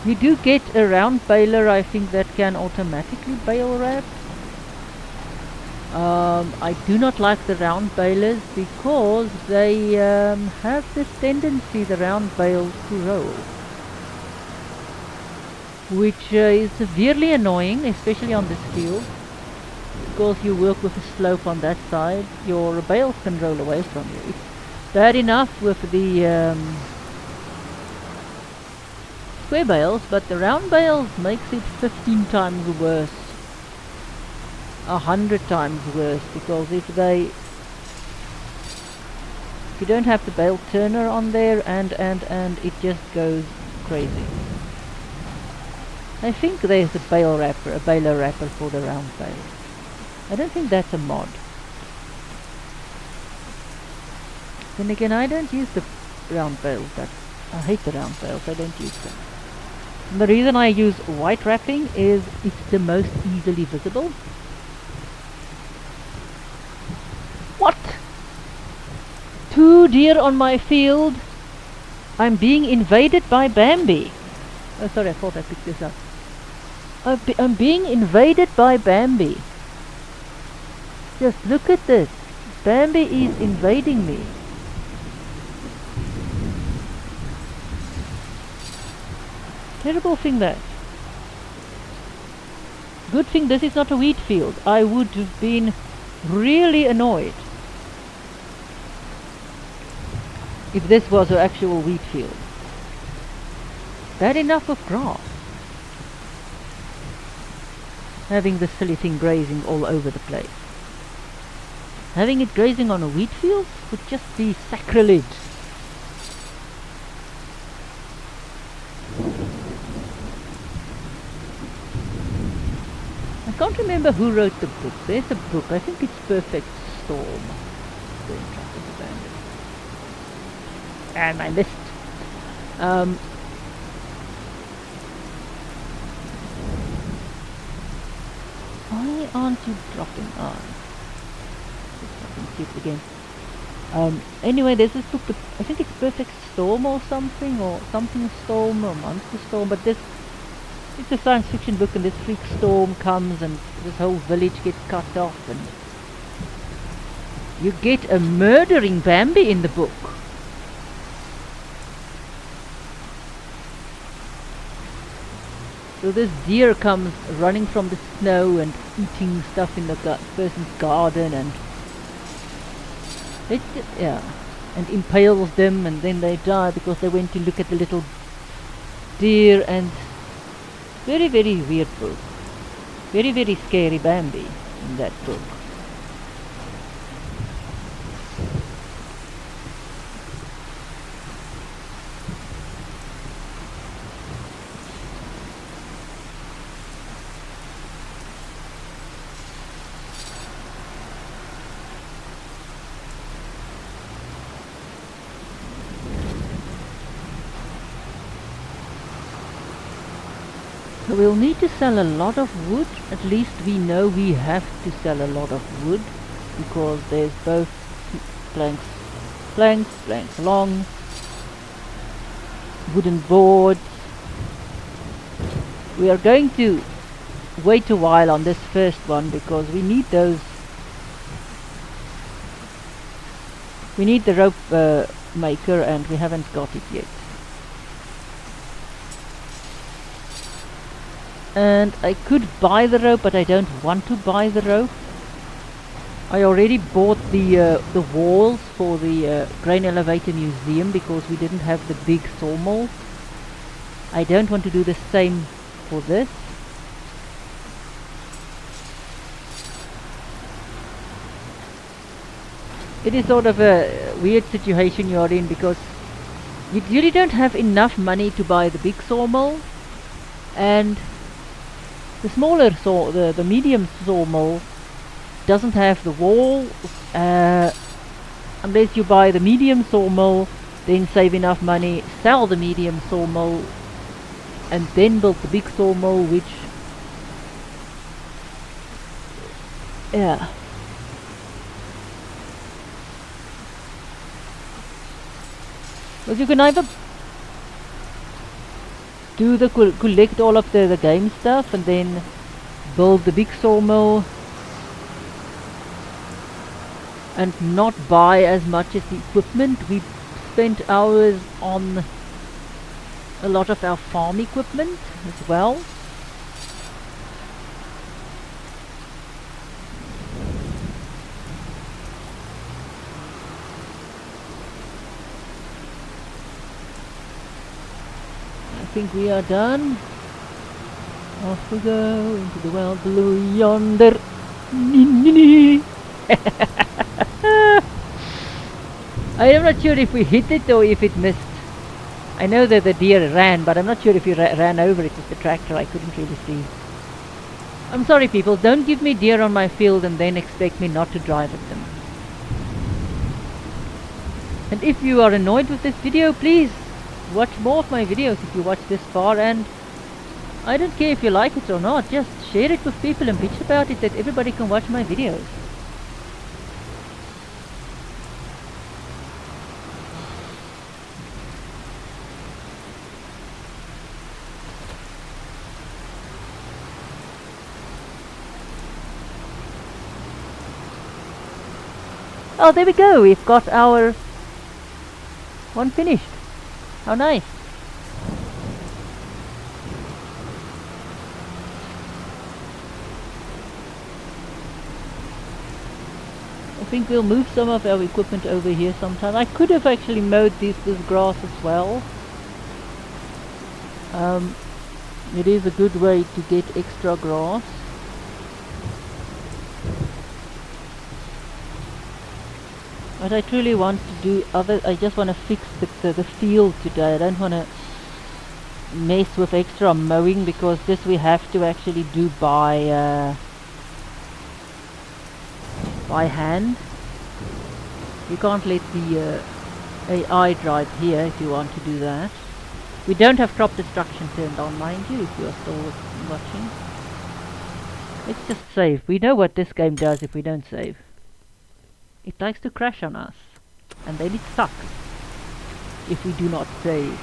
You do get a round baler, I think, that can automatically bale wrap. I do not like the round balers because they have this tendency, the round bales, to roll, which is severely annoying, especially on this field, because you work with a slope on that side. Your bales can roll away from you. It's bad enough with the square bales, but the round bales makes it 15 times worse, 100 times worse, because if you don't have the bale turner on there, and it just goes crazy. I think there's a baler wrapper for the round bale. I don't think that's a mod. Then again, I don't use the round bales. I hate the round bales. I don't use them. And the reason I use white wrapping is it's the most easily visible. What? 2 deer on my field. I'm being invaded by Bambi. Oh, sorry, I thought I picked this up. I'm being invaded by Bambi. Just look at this. Bambi is invading me. Terrible thing that. Good thing this is not a wheat field. I would have been really annoyed if this was an actual wheat field. Bad enough of grass. Having this silly thing grazing all over the place. Having it grazing on a wheat field would just be sacrilege. I can't remember who wrote the book. There's a book. I think it's Perfect Storm. And I missed. Why aren't you dropping on? Stupid again. Anyway, there's this book. I think it's Perfect Storm or something Storm or Monster Storm. But it's a science fiction book, and this freak storm comes, and this whole village gets cut off, and you get a murdering Bambi in the book. So this deer comes running from the snow and eating stuff in the person's garden, and Yeah, and impales them, and then they die because they went to look at the little deer. And very, very weird book. Very, very scary Bambi in that book. So we'll need to sell a lot of wood. At least we know we have to sell a lot of wood, because there's both planks long, wooden boards. We are going to wait a while on this first one because we need those. We need the rope maker, and we haven't got it yet. And I could buy the rope, but I don't want to buy the rope. I already bought the walls for the grain elevator museum because we didn't have the big sawmill. I don't want to do the same for this. It is sort of a weird situation you are in, because you really don't have enough money to buy the big sawmill, and the smaller the medium sawmill doesn't have the wall. Unless you buy the medium sawmill, then save enough money, sell the medium sawmill, and then build the big sawmill, which, yeah. But you can either do the collect all of the game stuff and then build the big sawmill and not buy as much as the equipment. We spent hours on a lot of our farm equipment as well. I think we are done. Off we go into the world below yonder. I am not sure if we hit it or if it missed. I know that the deer ran, but I'm not sure if he ran over it with the tractor. I couldn't really see. I'm sorry people, don't give me deer on my field and then expect me not to drive at them. And if you are annoyed with this video, please watch more of my videos if you watch this far, and I don't care if you like it or not, just share it with people and bitch about it that everybody can watch my videos. Oh, there we go, we've got our one finished. How nice. I think we'll move some of our equipment over here sometime. I could have actually mowed this grass as well. It is a good way to get extra grass. But I truly want to do I just want to fix the field today. I don't want to mess with extra mowing, because this we have to actually do by hand. You can't let the AI drive here if you want to do that. We don't have crop destruction turned on, mind you, if you are still watching. Let's just save. We know what this game does if we don't save. It likes to crash on us, and then it sucks if we do not save.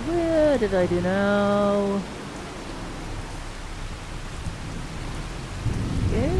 Where did I do now? Okay.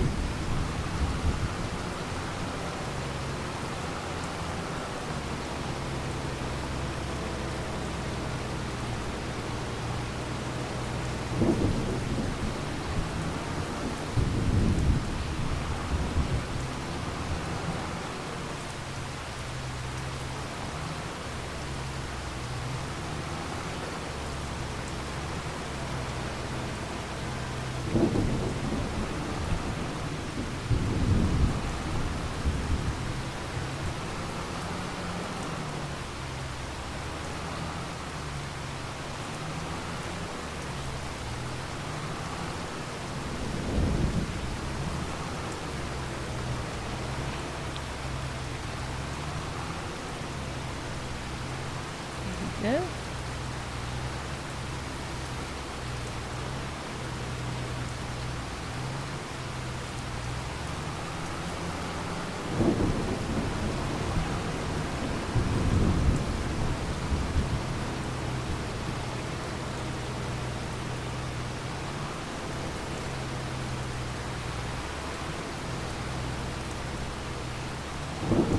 Yeah.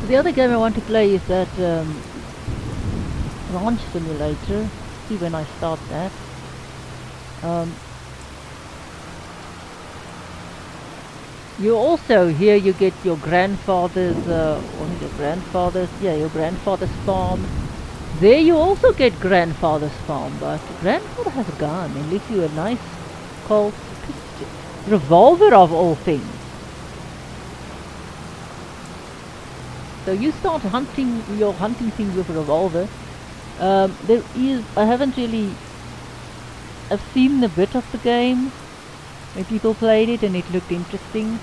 The other game I want to play is that ranch simulator. See when I start that. Um, you also here you get your grandfather's your grandfather's farm. There you also get grandfather's farm, but grandfather has gone and leaves you a nice Colt revolver of all things. So you start hunting your hunting things with a revolver. I haven't really, I've seen a bit of the game when people played it and it looked interesting.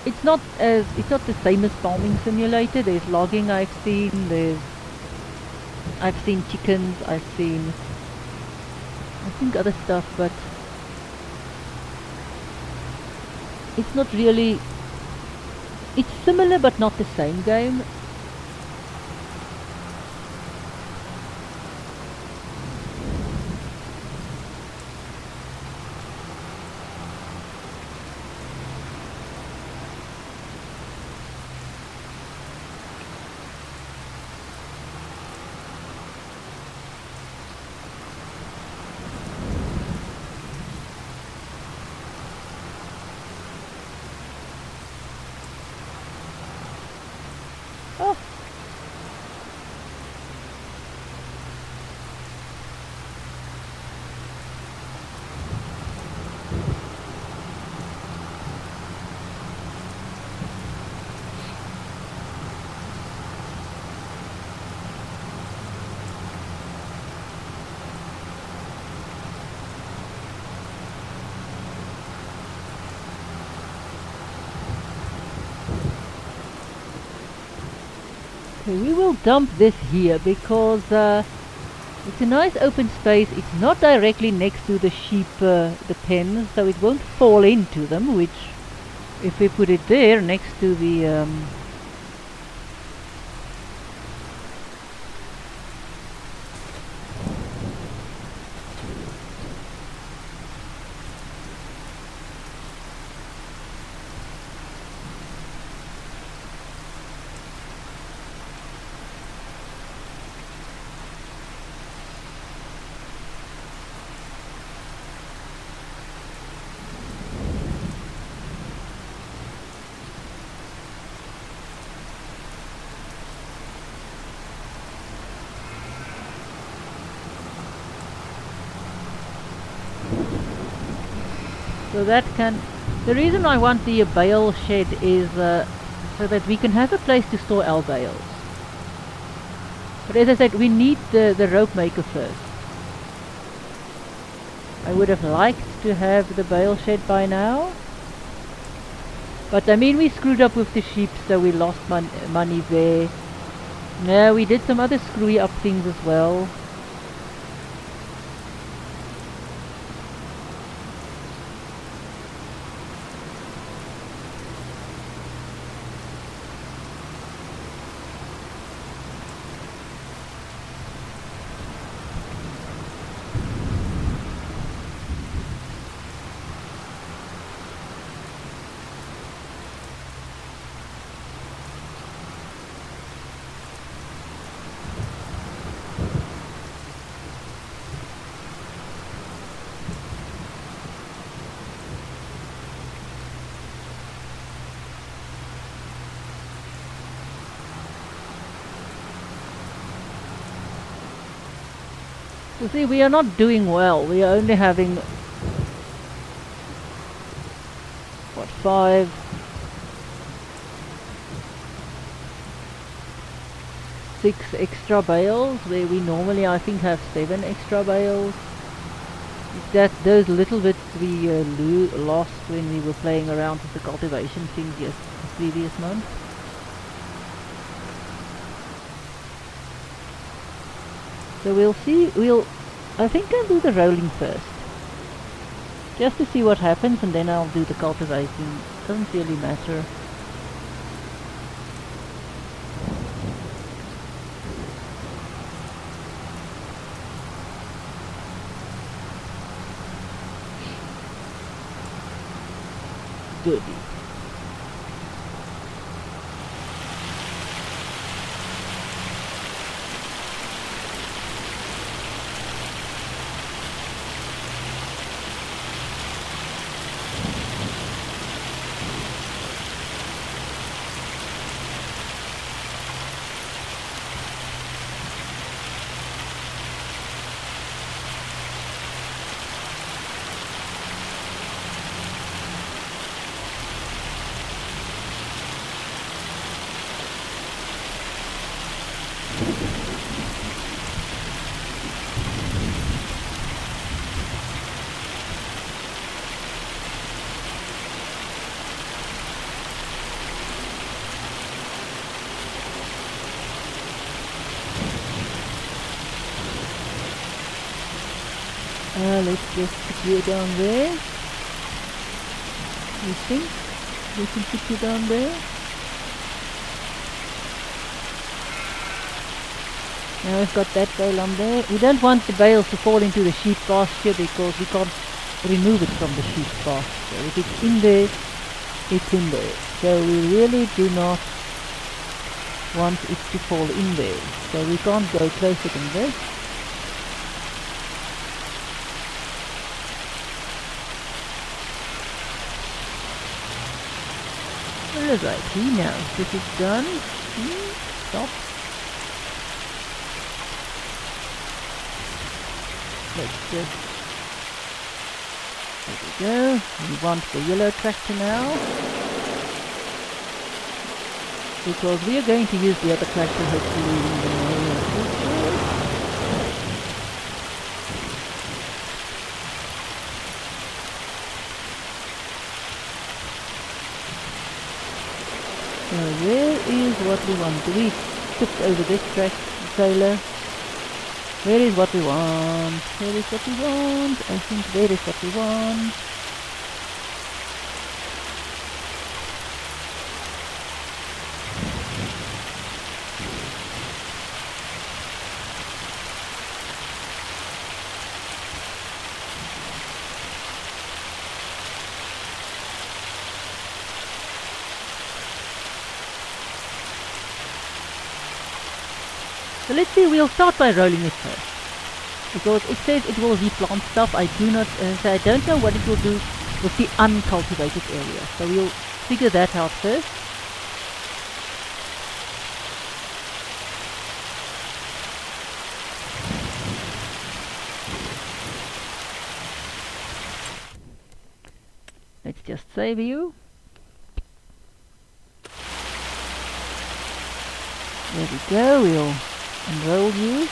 It's not the same as farming simulator. There's logging I've seen, I've seen chickens, I think other stuff, but it's not really, it's similar but not the same game. Oh, okay, we will dump this here because it's a nice open space. It's not directly next to the sheep, the pens, so it won't fall into them, which if we put it there next to the so that can, the reason I want the bale shed is so that we can have a place to store our bales. But as I said, we need the Ropemaker first. I would have liked to have the bale shed by now. But I mean, we screwed up with the sheep, so we lost money there. No, we did some other screwy up things as well. You see, we are not doing well. We are only having, what, 6 extra bales, where we normally, I think, have 7 extra bales. It's that those little bits we lost when we were playing around with the cultivation things the previous month. So we'll see, I think I'll do the rolling first. Just to see what happens, and then I'll do the cultivating. Doesn't really matter. Good. Let's just put you down there. You think we can put you down there? Now we've got that bale on there. We don't want the bales to fall into the sheep pasture because we can't remove it from the sheep pasture. If it's in there, it's in there. So we really do not want it to fall in there. So we can't go closer than this. Right, see now, this is done. Stop. Let's just, there we go. We want the yellow tractor now, because we are going to use the other tractor hopefully in the near future. So where is what we want? We skipped over this trailer. Where is what we want? Where is what we want? I think there is what we want. So let's see, we'll start by rolling it first. Because it says it will replant stuff. I do not, so I don't know what it will do with the uncultivated area. So we'll figure that out first. Let's just save you. There we go, we'll unroll you.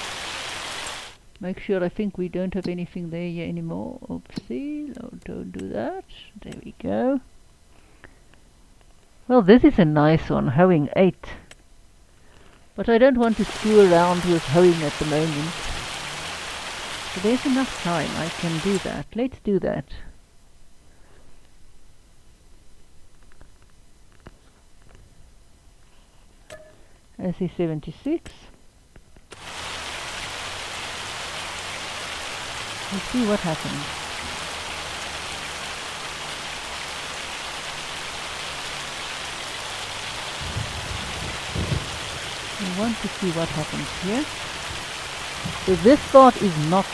Make sure, I think we don't have anything there yet anymore. Oopsie, no, don't do that. There we go. Well, this is a nice one, hoeing 8. But I don't want to screw around with hoeing at the moment. So there's enough time, I can do that. Let's do that. SE76. Let's see what happens. I want to see what happens here. If this part is not,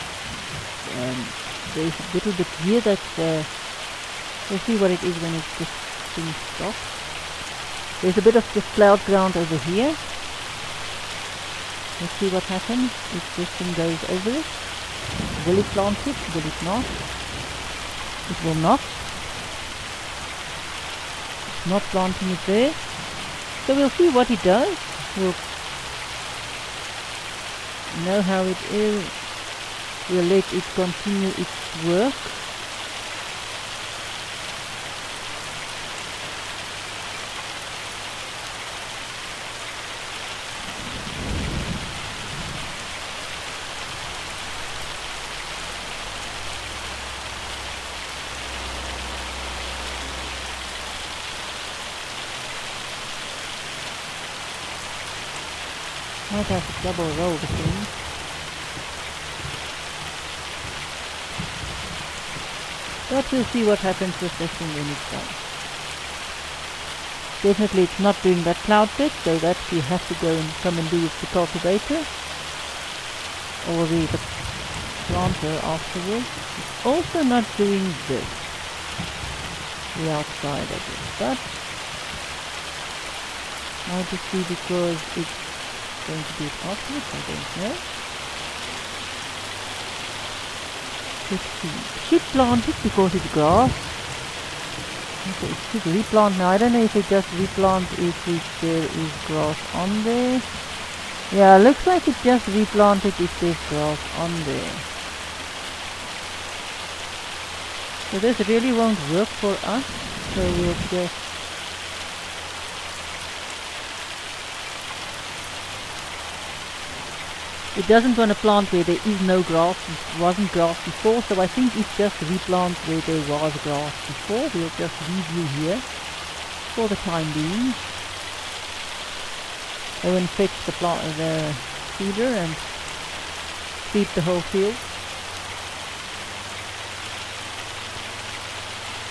there's a little bit here that, we'll see what it is when it's just thing stops. There's a bit of just plowed ground over here. Let's see what happens if this thing goes over it. Will it plant it? Will it not? It will not. It's not planting it there. So we'll see what it does. We'll know how it is. We'll let it continue its work. Might have to double roll the thing. But we'll see what happens with this thing when it's done. Definitely it's not doing that cloud bit, so that we have to go and come and do with the cultivator. Or the planter afterwards. It's also not doing this. The outside of it. But might just be because it's going to do it afterwards, I don't know. Let's see. Should plant it because it's grass. Okay, it should replant now. I don't know if it just replant if there is grass on there. Yeah, looks like it just replanted if there's grass on there. So this really won't work for us. So we'll just it doesn't want to plant where there is no grass. It wasn't grass before, so I think it just replants where there was grass before. We'll just leave you here for the time being. Go and fetch the feeder and feed the whole field.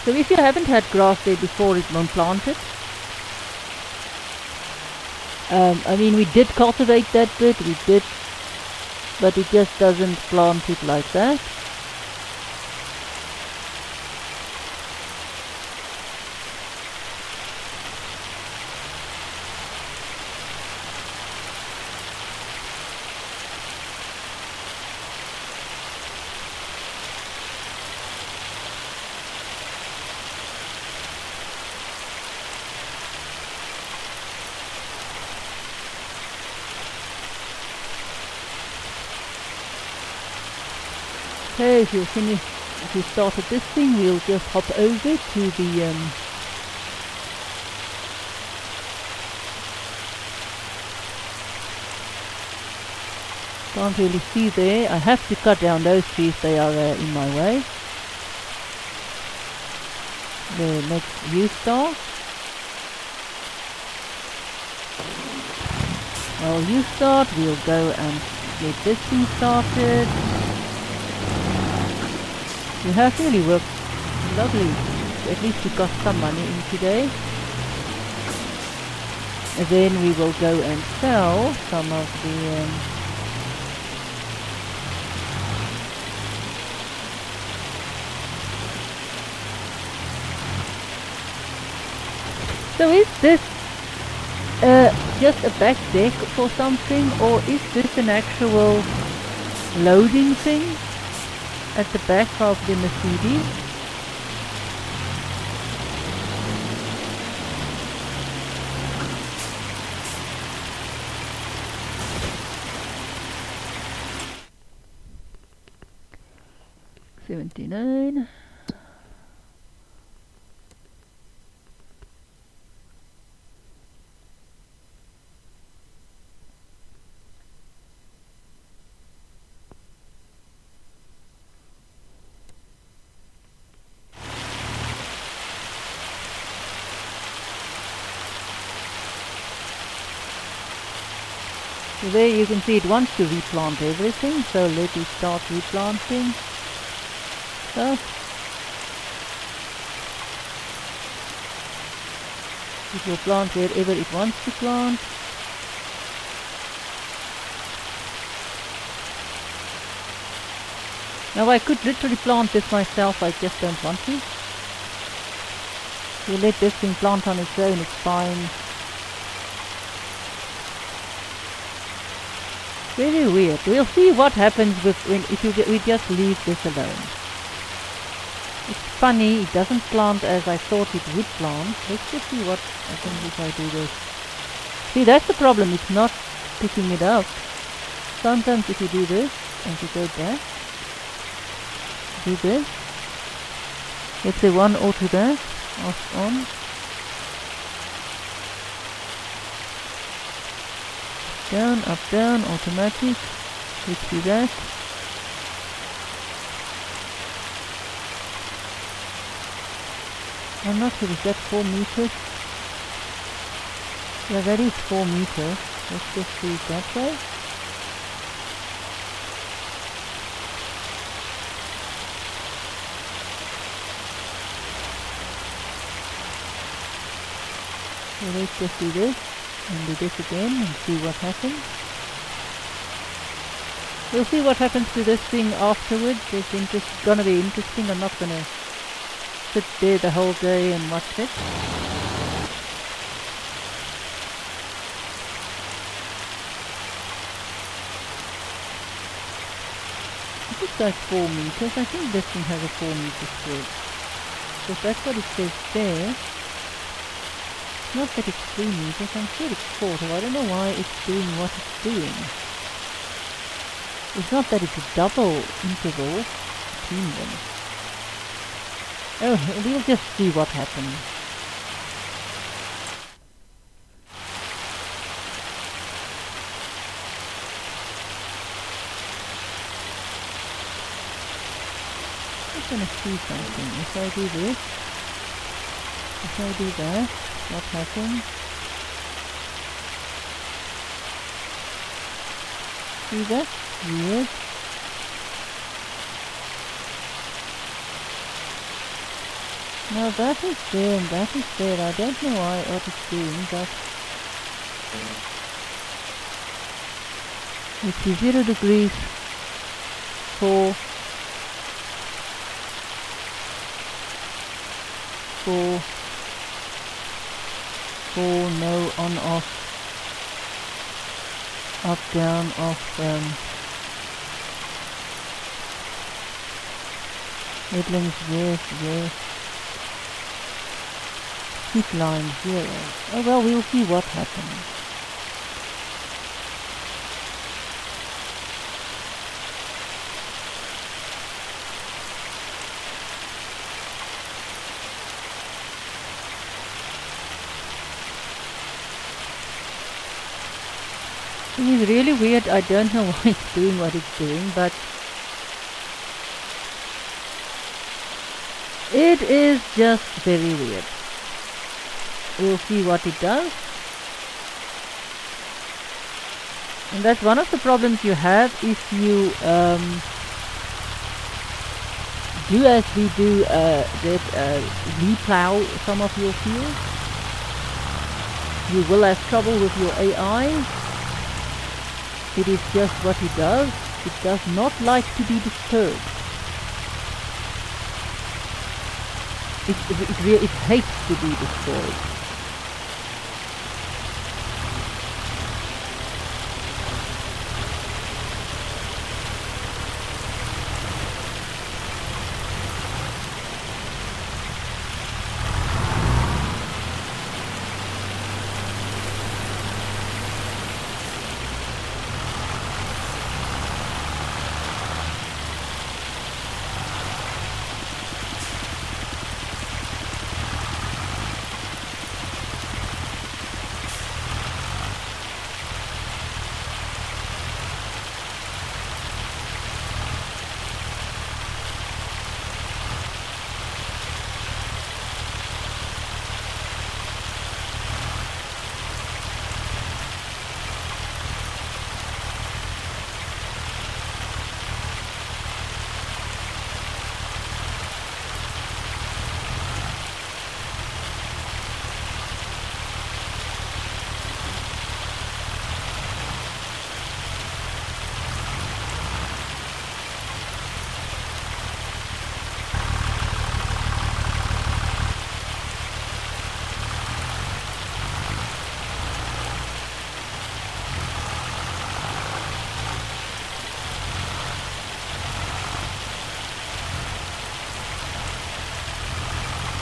So if you haven't had grass there before, it won't plant it. I mean, we did cultivate that bit, we did, but it just doesn't plant it like that. Okay, if you started this thing, we'll just hop over to the can't really see there. I have to cut down those trees, they are in my way. The next view start. While you start, we'll go and get this thing started. You have really worked lovely. At least we got some money in today. And then we will go and sell some of the so is this just a back deck for something, or is this an actual loading thing at the back of the Mercedes? $79. So there you can see it wants to replant everything, so let it start replanting stuff. It will plant wherever it wants to plant. Now I could literally plant this myself, I just don't want to. You let this thing plant on its own, it's fine. Very weird. We'll see what happens with we just leave this alone. It's funny, it doesn't plant as I thought it would plant. Let's just see what happens if I do this. See, that's the problem, it's not picking it up. Sometimes if you do this, and you go back, do this. Let's say 1 or to that, off on. Down, up, down, automatic. Let's do that. I'm not sure, is that 4 meters? Yeah, that is 4 meters. Let's just do it that way. So let's just do this and do this again and see what happens. We'll see what happens to this thing afterwards. It's gonna be interesting. I'm not gonna sit there the whole day and watch it. It's like 4 meters. I think this thing has a 4 meter spread. Because that's what it says there. Not that it's 3 meters, I'm sure it's 4, so I don't know why it's doing what it's doing. It's not that it's a double interval between them. Oh, we'll just see what happens. I'm gonna see something. If I do this, if I do that, what happens? See that? Weird. Now that is there and that is there. I don't know what it's doing, but let's see, 0 degrees, 4, 4, no, on, off, up, down, off, middlings, yes, heat line 0. Oh well, we'll see what happens. It is really weird. I don't know why it's doing what it's doing, but it is just very weird. We'll see what it does. And that's one of the problems you have if you do as we do, replow some of your fields. You will have trouble with your AI. It is just what it does. It does not like to be disturbed. It hates to be disturbed.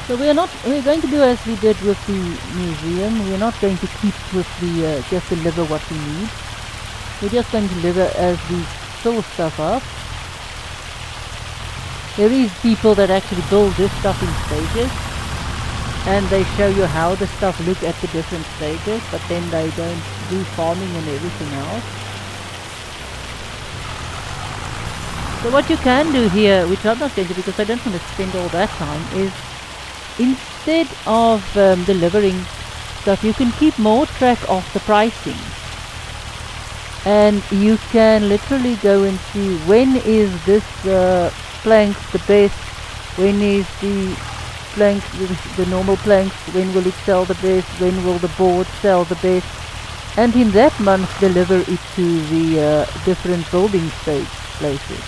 So we're going to do as we did with the museum. We're not going to keep with the, just deliver what we need. We're just going to deliver as we fill stuff up. There is people that actually build this stuff in stages. And they show you how the stuff look at the different stages, but then they don't do farming and everything else. So what you can do here, which I'm not going to because I don't want to spend all that time, is instead of delivering stuff, you can keep more track of the pricing. and you can literally go and see when is this plank the best, when is the plank, the normal planks, when will it sell the best, when will the board sell the best, and in that month deliver it to the different building stage places.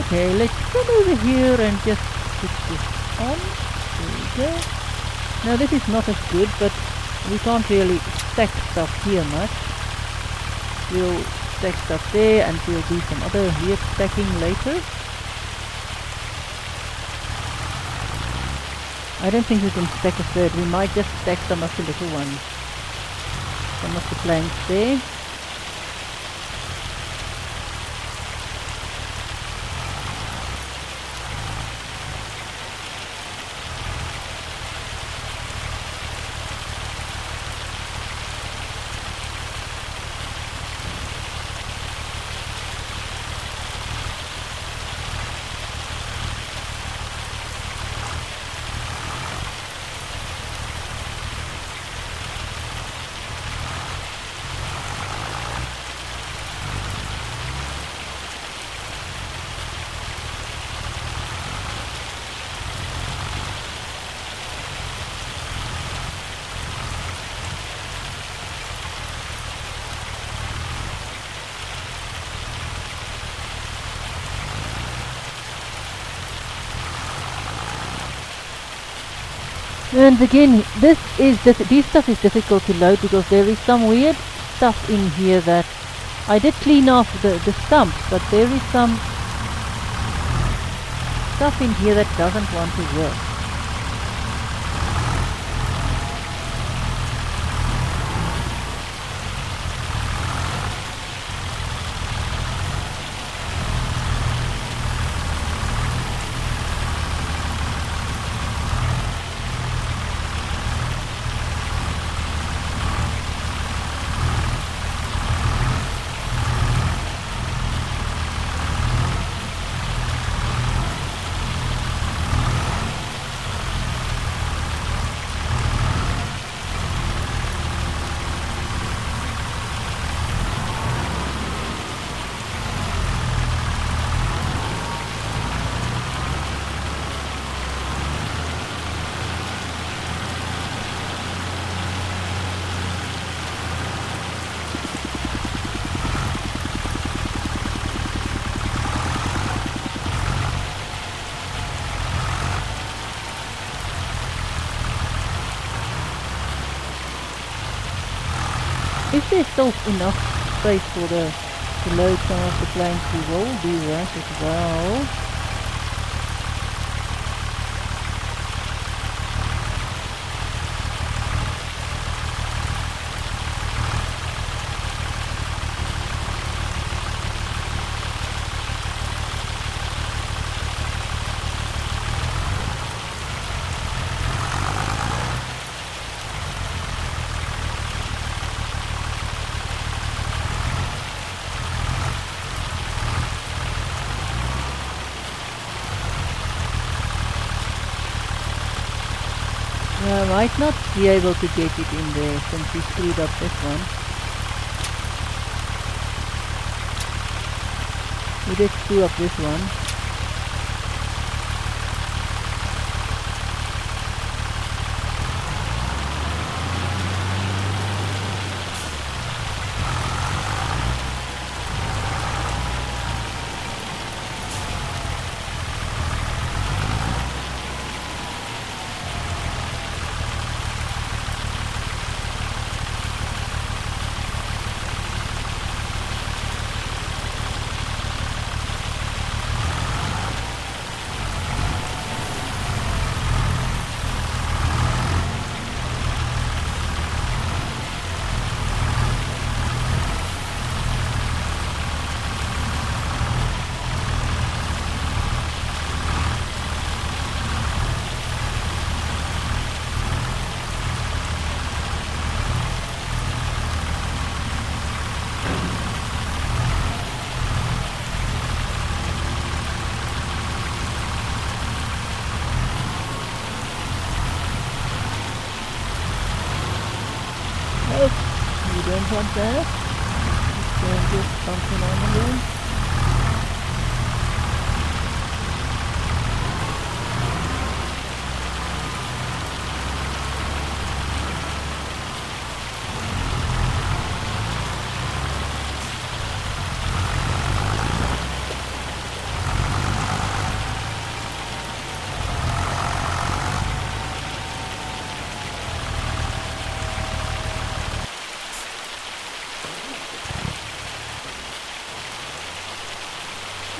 Okay, let's come over here and just put this on. There we go. Now this is not as good, but we can't really stack stuff here much. We'll stack stuff there and we'll do some other weird stacking later. I don't think we can stack a third. We might just stack some of the little ones. Some of the planks there. And again, this stuff is difficult to load because there is some weird stuff in here that I did clean off the stumps, but there is some stuff in here that doesn't want to work. If there's still enough space for to load some of the planks, we will do that as well. I might not be able to get it in there since we screwed up this one. We did screw up this one. don't want that. Just bump it on again.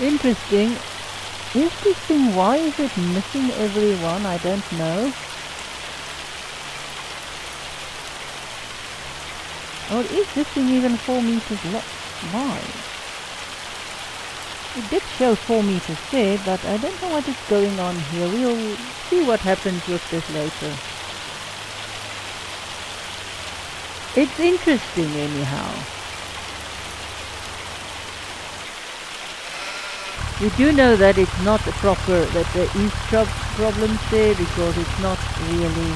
Interesting. Is this thing, why is it missing every one? I don't know. Or is this thing even 4 meters wide? It did show 4 meters there, but I don't know what is going on here. We'll see what happens with this later. It's interesting anyhow. We do know that it's not proper, that there is problems there because it's not really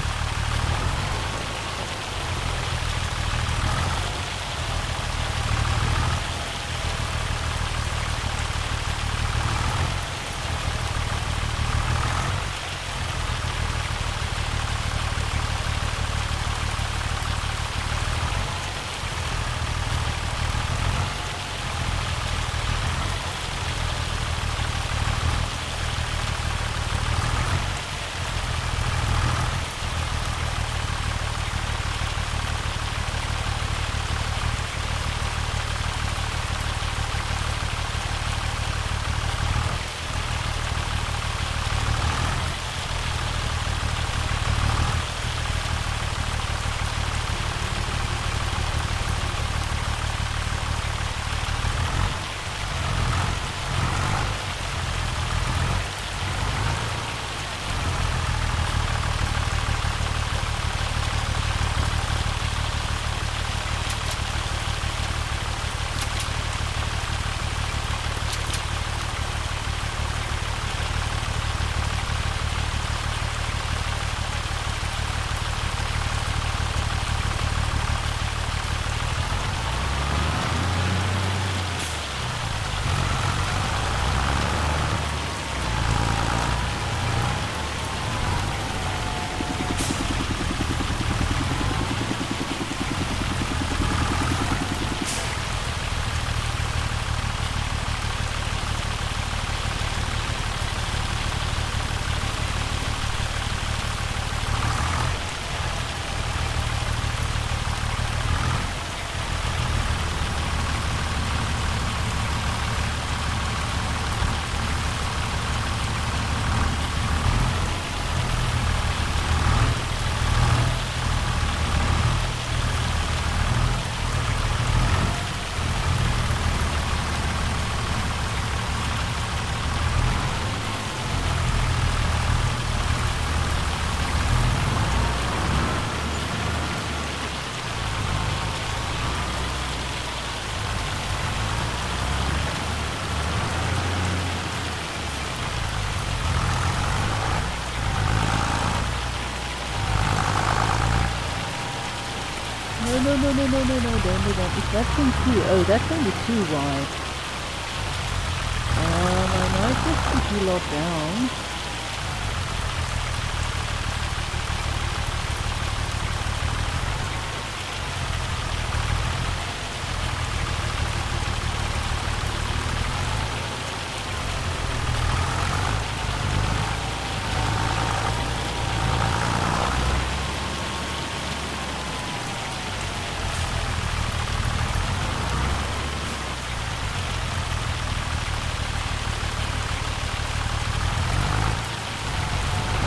No, don't do that. If that's thing that's going to be too wide. I might just put you lot down.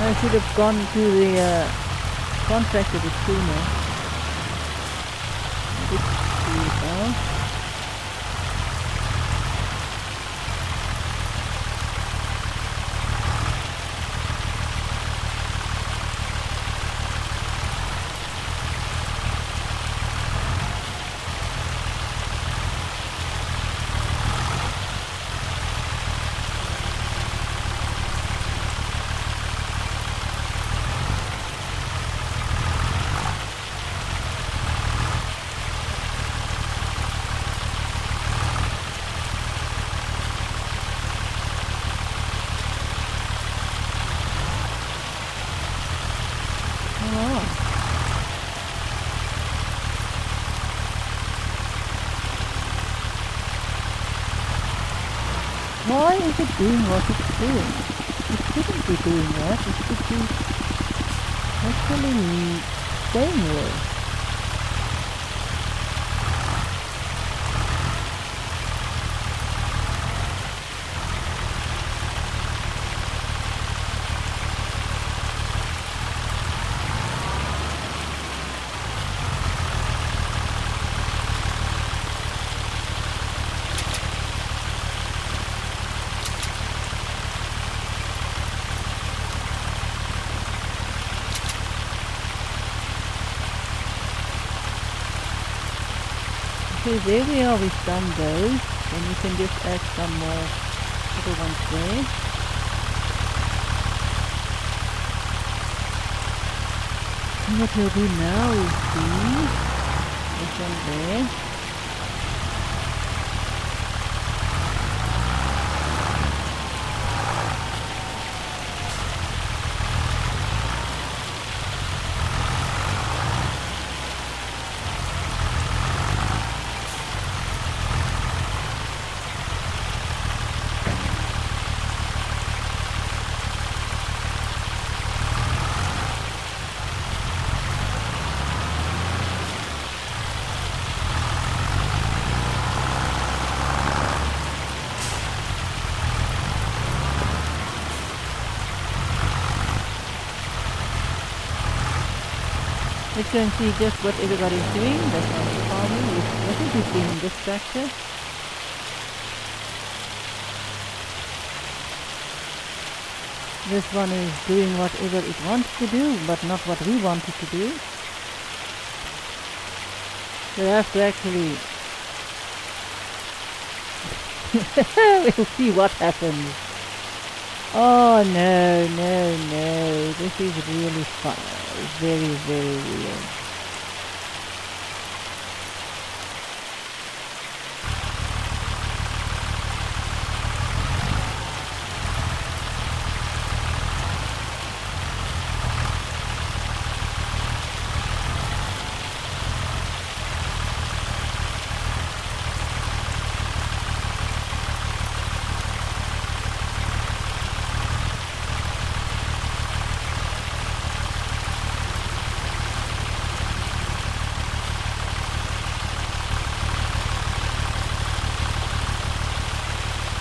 I should have gone to the contractor a bit sooner. A bit too far. Come on. Why is it doing what it's doing? It shouldn't be doing that. It should be actually staying there. Okay, there we are, we've done those. Then we can just add some more little ones there. And what we'll do now is this one there. Let's go and see just what everybody's doing. That's on the farming. I think we've been in this tractor. This one is doing whatever it wants to do, but not what we want it to do. So we have to actually we'll see what happens. Oh no, no, no. This is really fun. Very, very weird.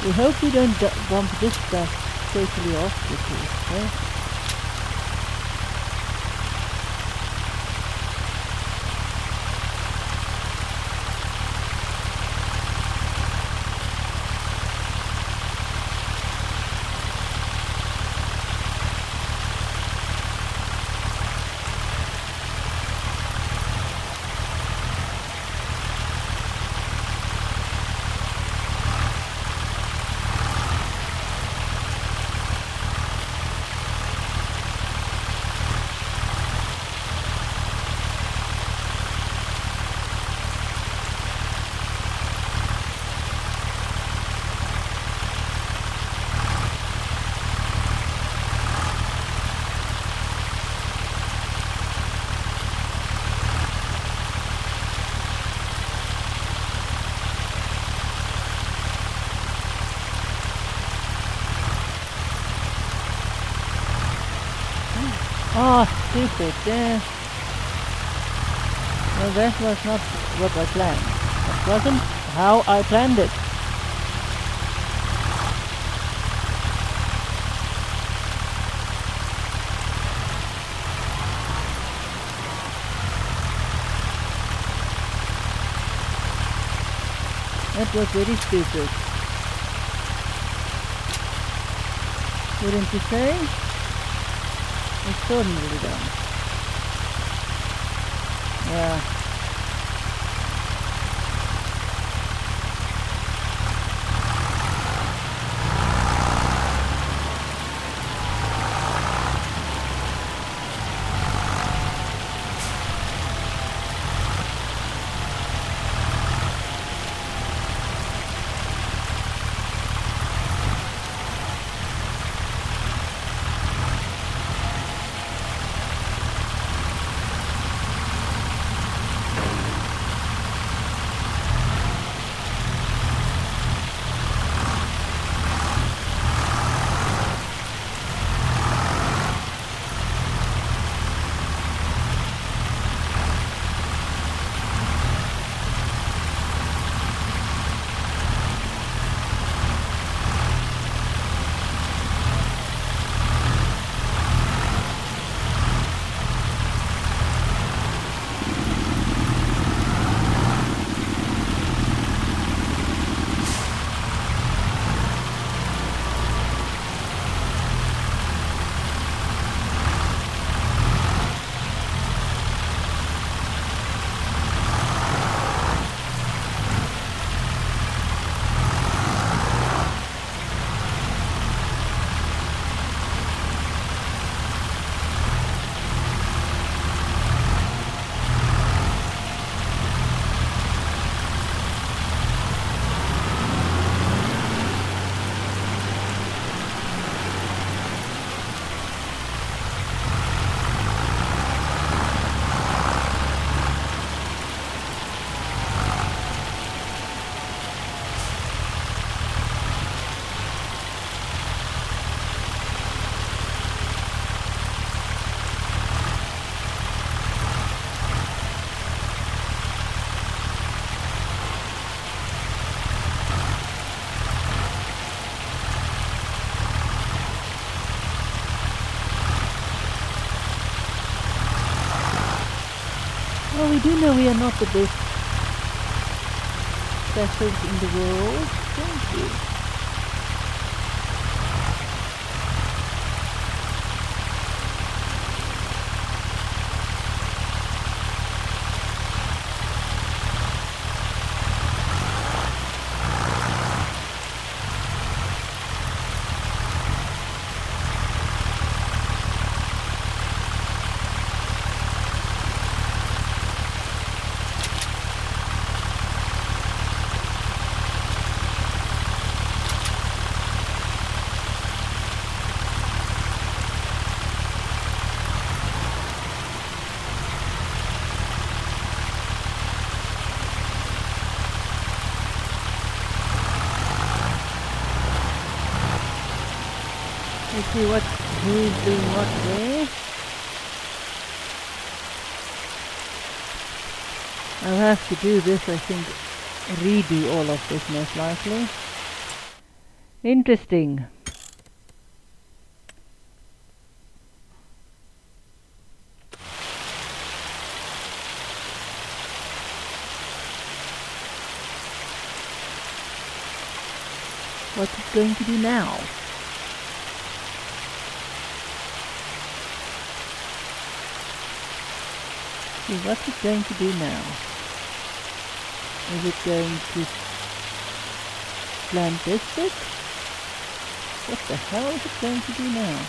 We hope we don't bump this stuff totally off the cliff, eh? Oh, stupid. Well, that was not what I planned. That wasn't how I planned it. That was very stupid. Wouldn't you say? Extraordinarily done. Yeah. Well, we do know we are not the best specialists in the world, don't we? Let's see who's doing what there. I'll have to do this, I think, redo all of this most likely. Interesting. What's it going to do now? See, what's it going to do now? Is it going to plant this bit? What the hell is it going to do now?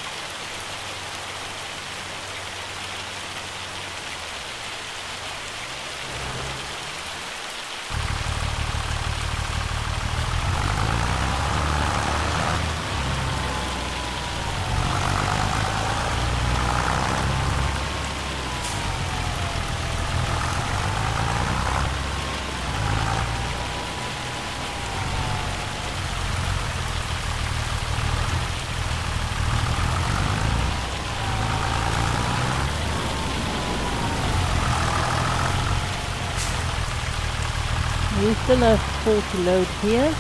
We still have 4 to load here.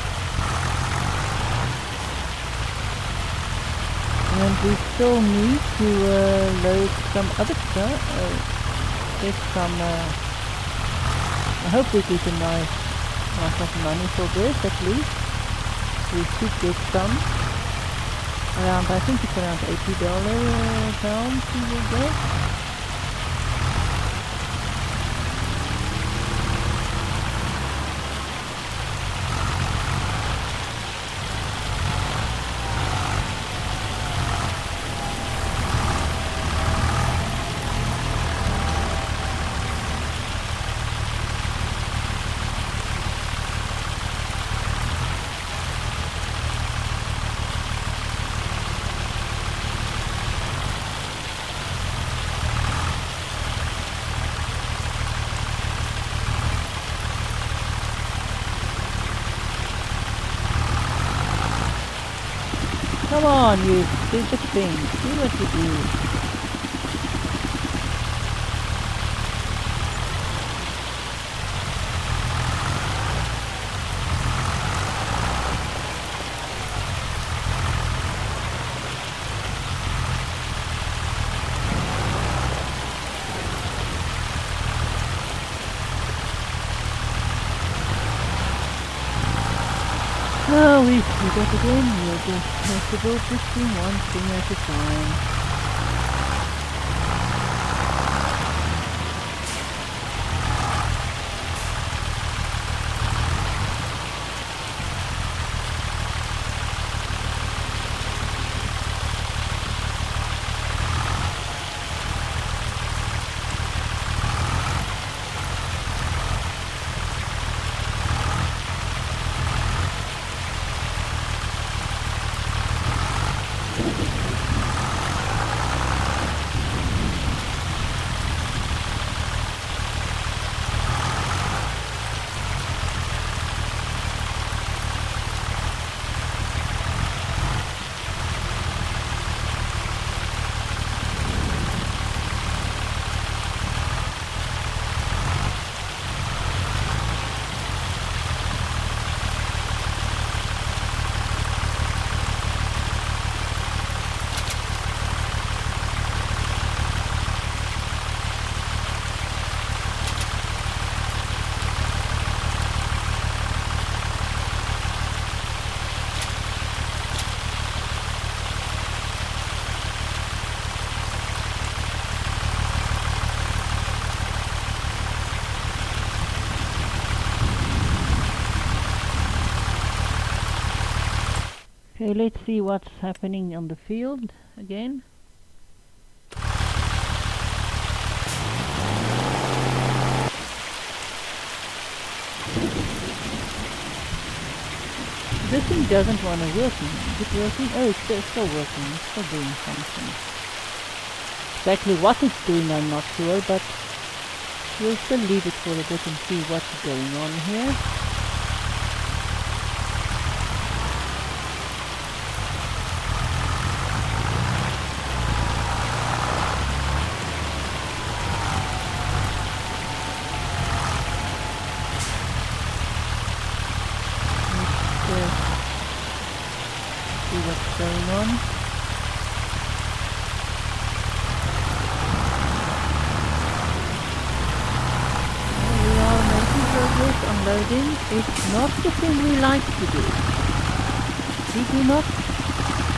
And we still need to load some other stuff. Get some, I hope we get a nice amount of money for this at least. We should get some. Around, I think it's around $80 pounds we will get. Come on, you stupid thing. See what you do. Oh, we screwed up again. We'll just have to build this thing one thing at a time. Okay, let's see what's happening on the field again. This thing doesn't want to work. Is it working? Oh, it's still working. It's still doing something. Exactly what it's doing I'm not sure, but we'll still leave it for a bit and see what's going on here. See what's going on. We are making progress on loading. It's not the thing we like to do. We do not.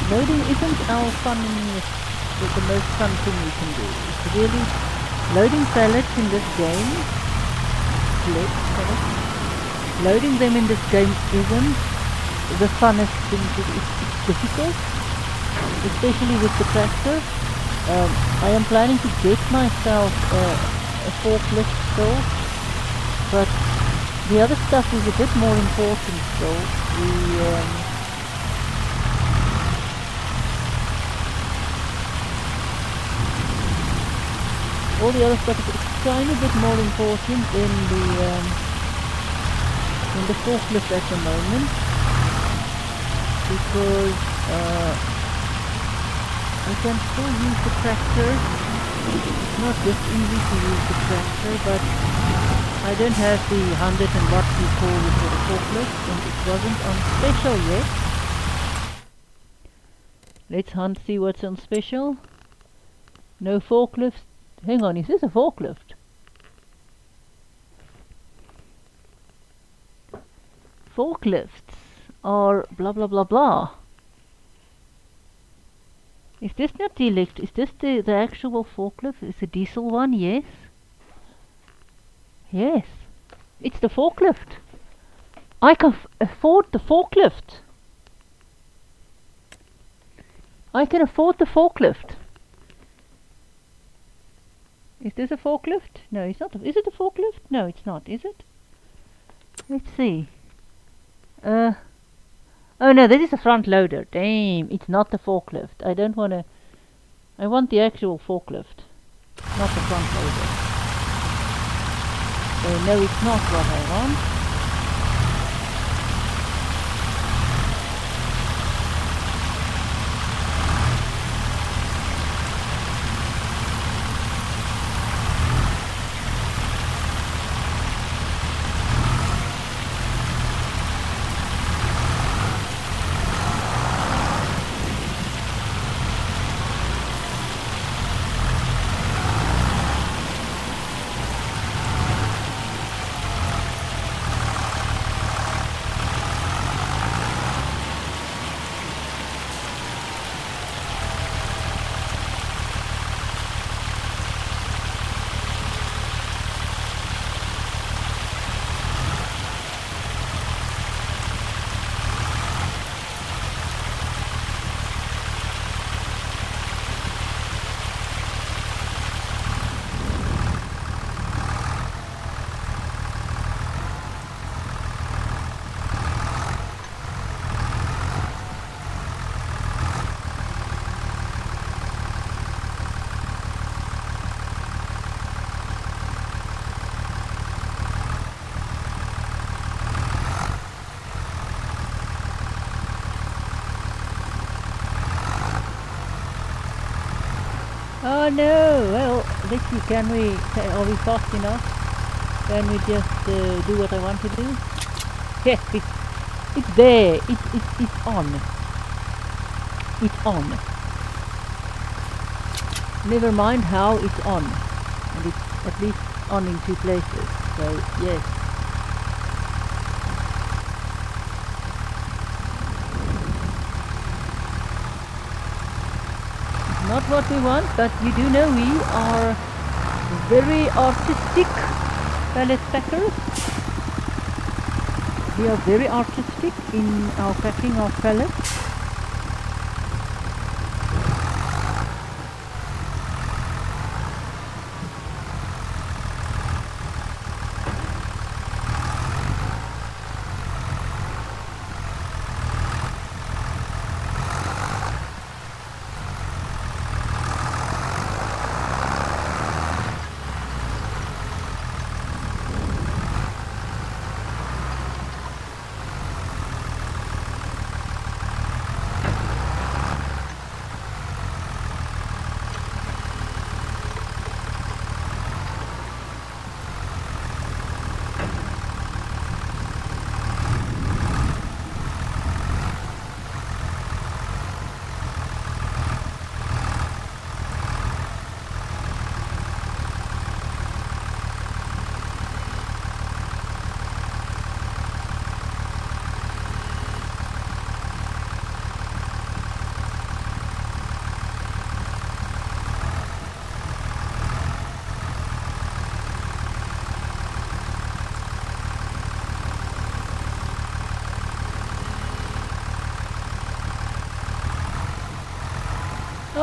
Loading isn't our the most fun thing we can do. It's really loading pallets in this game. Loading them in this game isn't the funnest thing to do. It's difficult, especially with the tractor. I am planning to get myself a forklift still, but the other stuff is a bit more important still. All the other stuff is a tiny bit more important than the forklift at the moment, because I can still use the tractor. It's not just easy to use the tractor, but I don't have the 100 and what you call it for the forklift, and it wasn't on special yet. Let's hunt, see what's on special. No forklifts. Hang on, is this a forklift? Forklifts are blah blah blah blah. Is this not the is this the actual forklift? It's a diesel one, yes? Yes. It's the forklift. I can afford the forklift. I can afford the forklift. Is this a forklift? No, it's not. Is it a forklift? No, it's not, is it? Let's see. Oh no, this is a front loader. Damn, it's not the forklift. I don't want to. I want the actual forklift, not the front loader. No, it's not what I want. Oh no! Well, let's see. Are we fast enough? Can we just do what I want to do? Yes, it's there. It's on. It's on. Never mind how it's on, and it's at least on in 2 places. So yes. Not what we want, but you do know we are very artistic pallet packers. We are very artistic in our packing of pallets.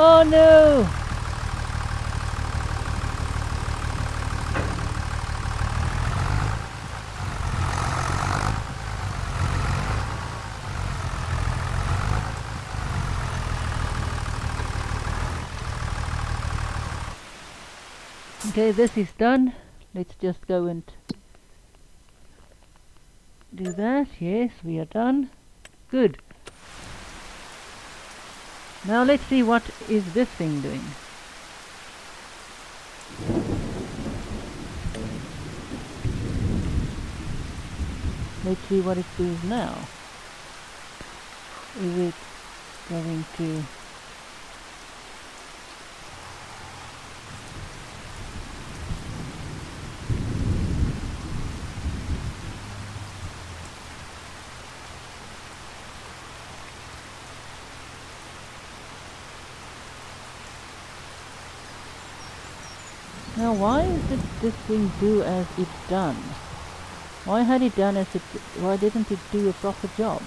Oh no! Okay, this is done. Let's just go and do that. Yes, we are done. Good. Now let's see what is this thing doing. Let's see what it does now. Is it going to... Now why did this thing do as it's done? Why had it done as it... Why didn't it do a proper job?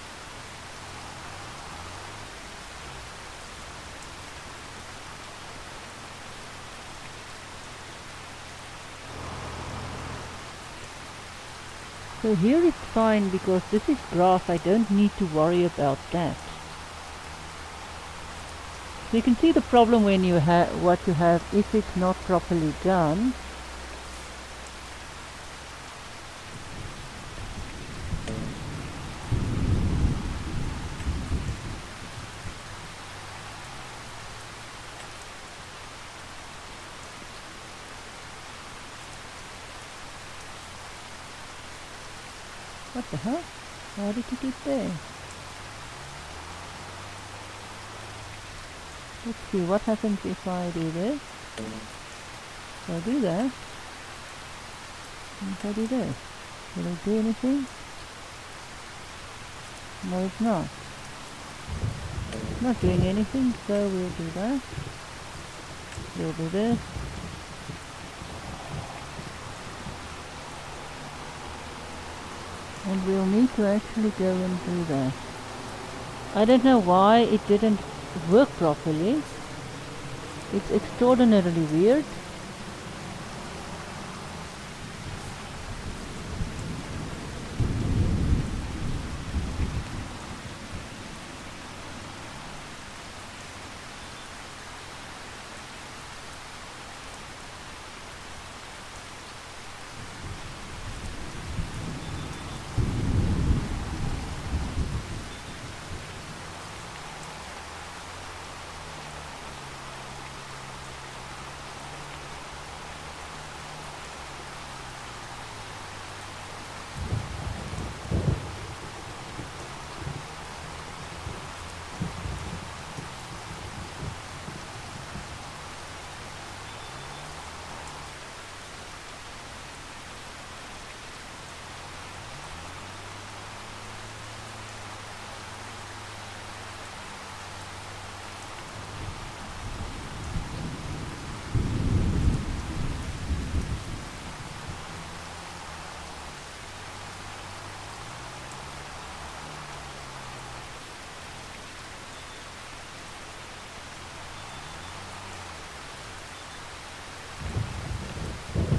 So here it's fine because this is grass, I don't need to worry about that. So you can see the problem when you have what you have if it's not properly done. What the hell? How did it get there? Let's see what happens if I do this. So I do that. And if I do this, will it do anything? No, it's not. It's not doing anything, so we'll do that. We'll do this. And we'll need to actually go and do that. I don't know why it didn't work properly. It's extraordinarily weird.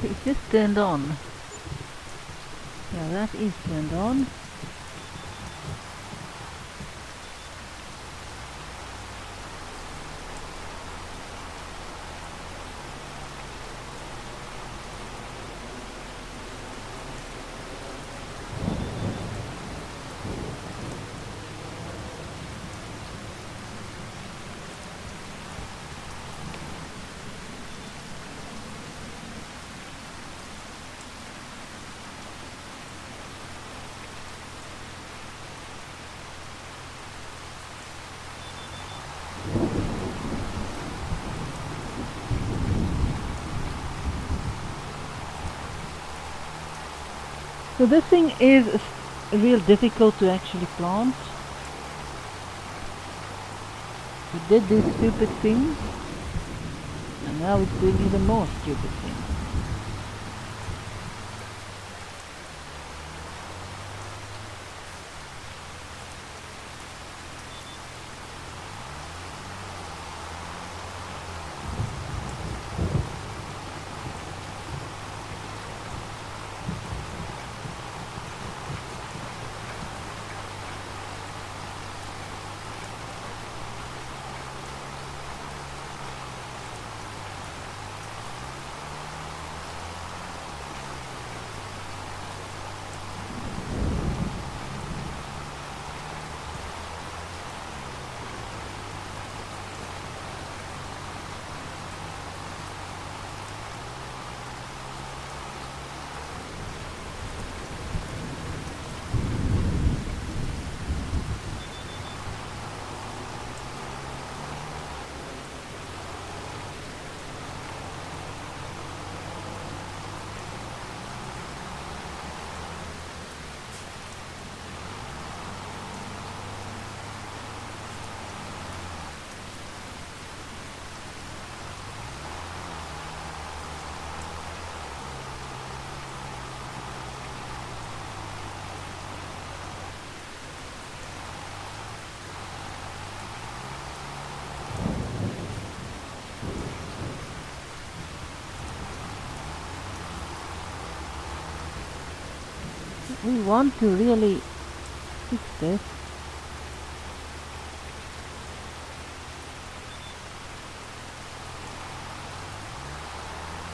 It's just turned on. Yeah, that is turned on. So this thing is real difficult to actually plant. It did these stupid things, and now it's doing even more stupid things. we want to really fix this.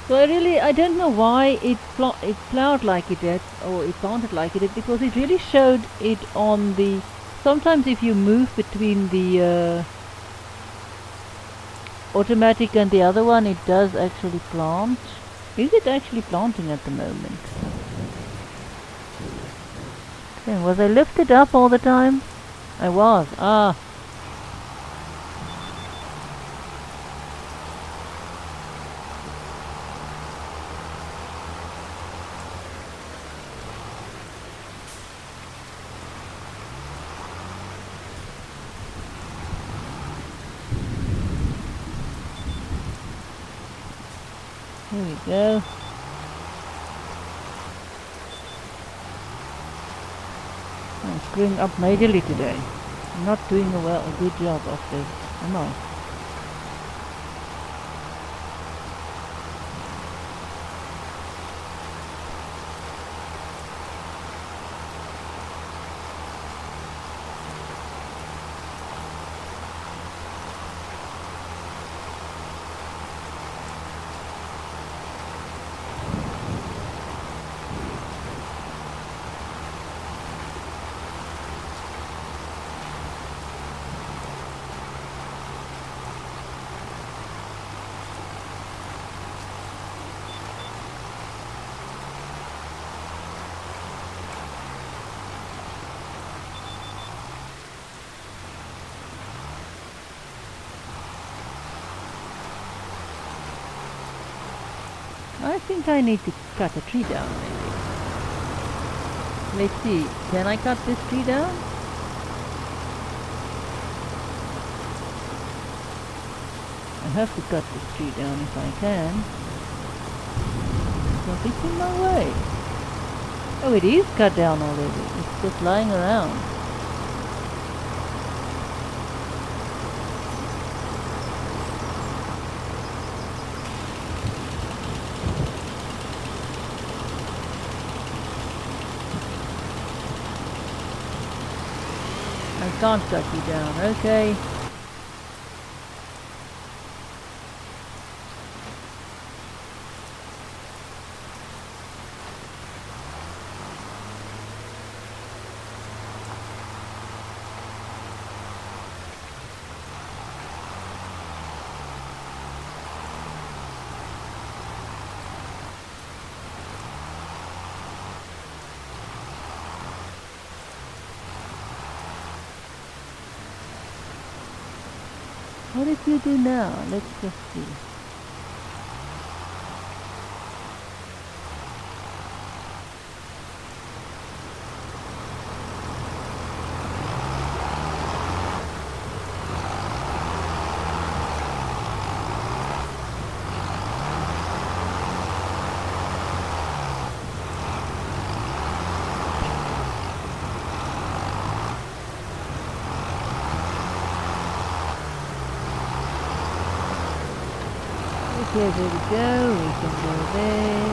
So I don't know why it plowed like it did, or it planted like it did, because it really showed it on the, sometimes if you move between the automatic and the other one, it does actually plant. Is it actually planting at the moment? Okay, was I lifted up all the time? I was. Ah. Here we go. I'm screwing up majorly today. I'm not doing a good job of this, am I? I think I need to cut a tree down, maybe. Let's see, can I cut this tree down? I have to cut this tree down if I can. Because it's in my way. Oh, it is cut down already. It's just lying around. I can't cut you down, okay. What did you do now? Let's just see. Okay, there we go. We can go there.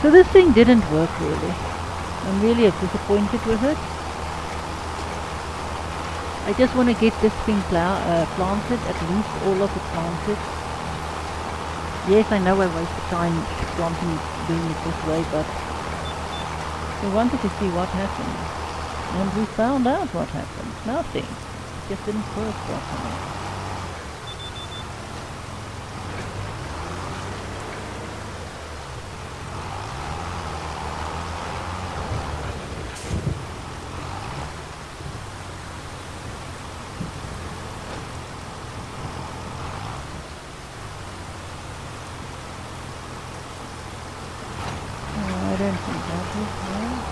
So this thing didn't work really. I'm really disappointed with it. I just want to get this thing planted, at least all of it planted. Yes, I know I wasted time planting, doing it this way, but We wanted to see what happened. And we found out what happened. Nothing. It just didn't work properly. I don't think that is right.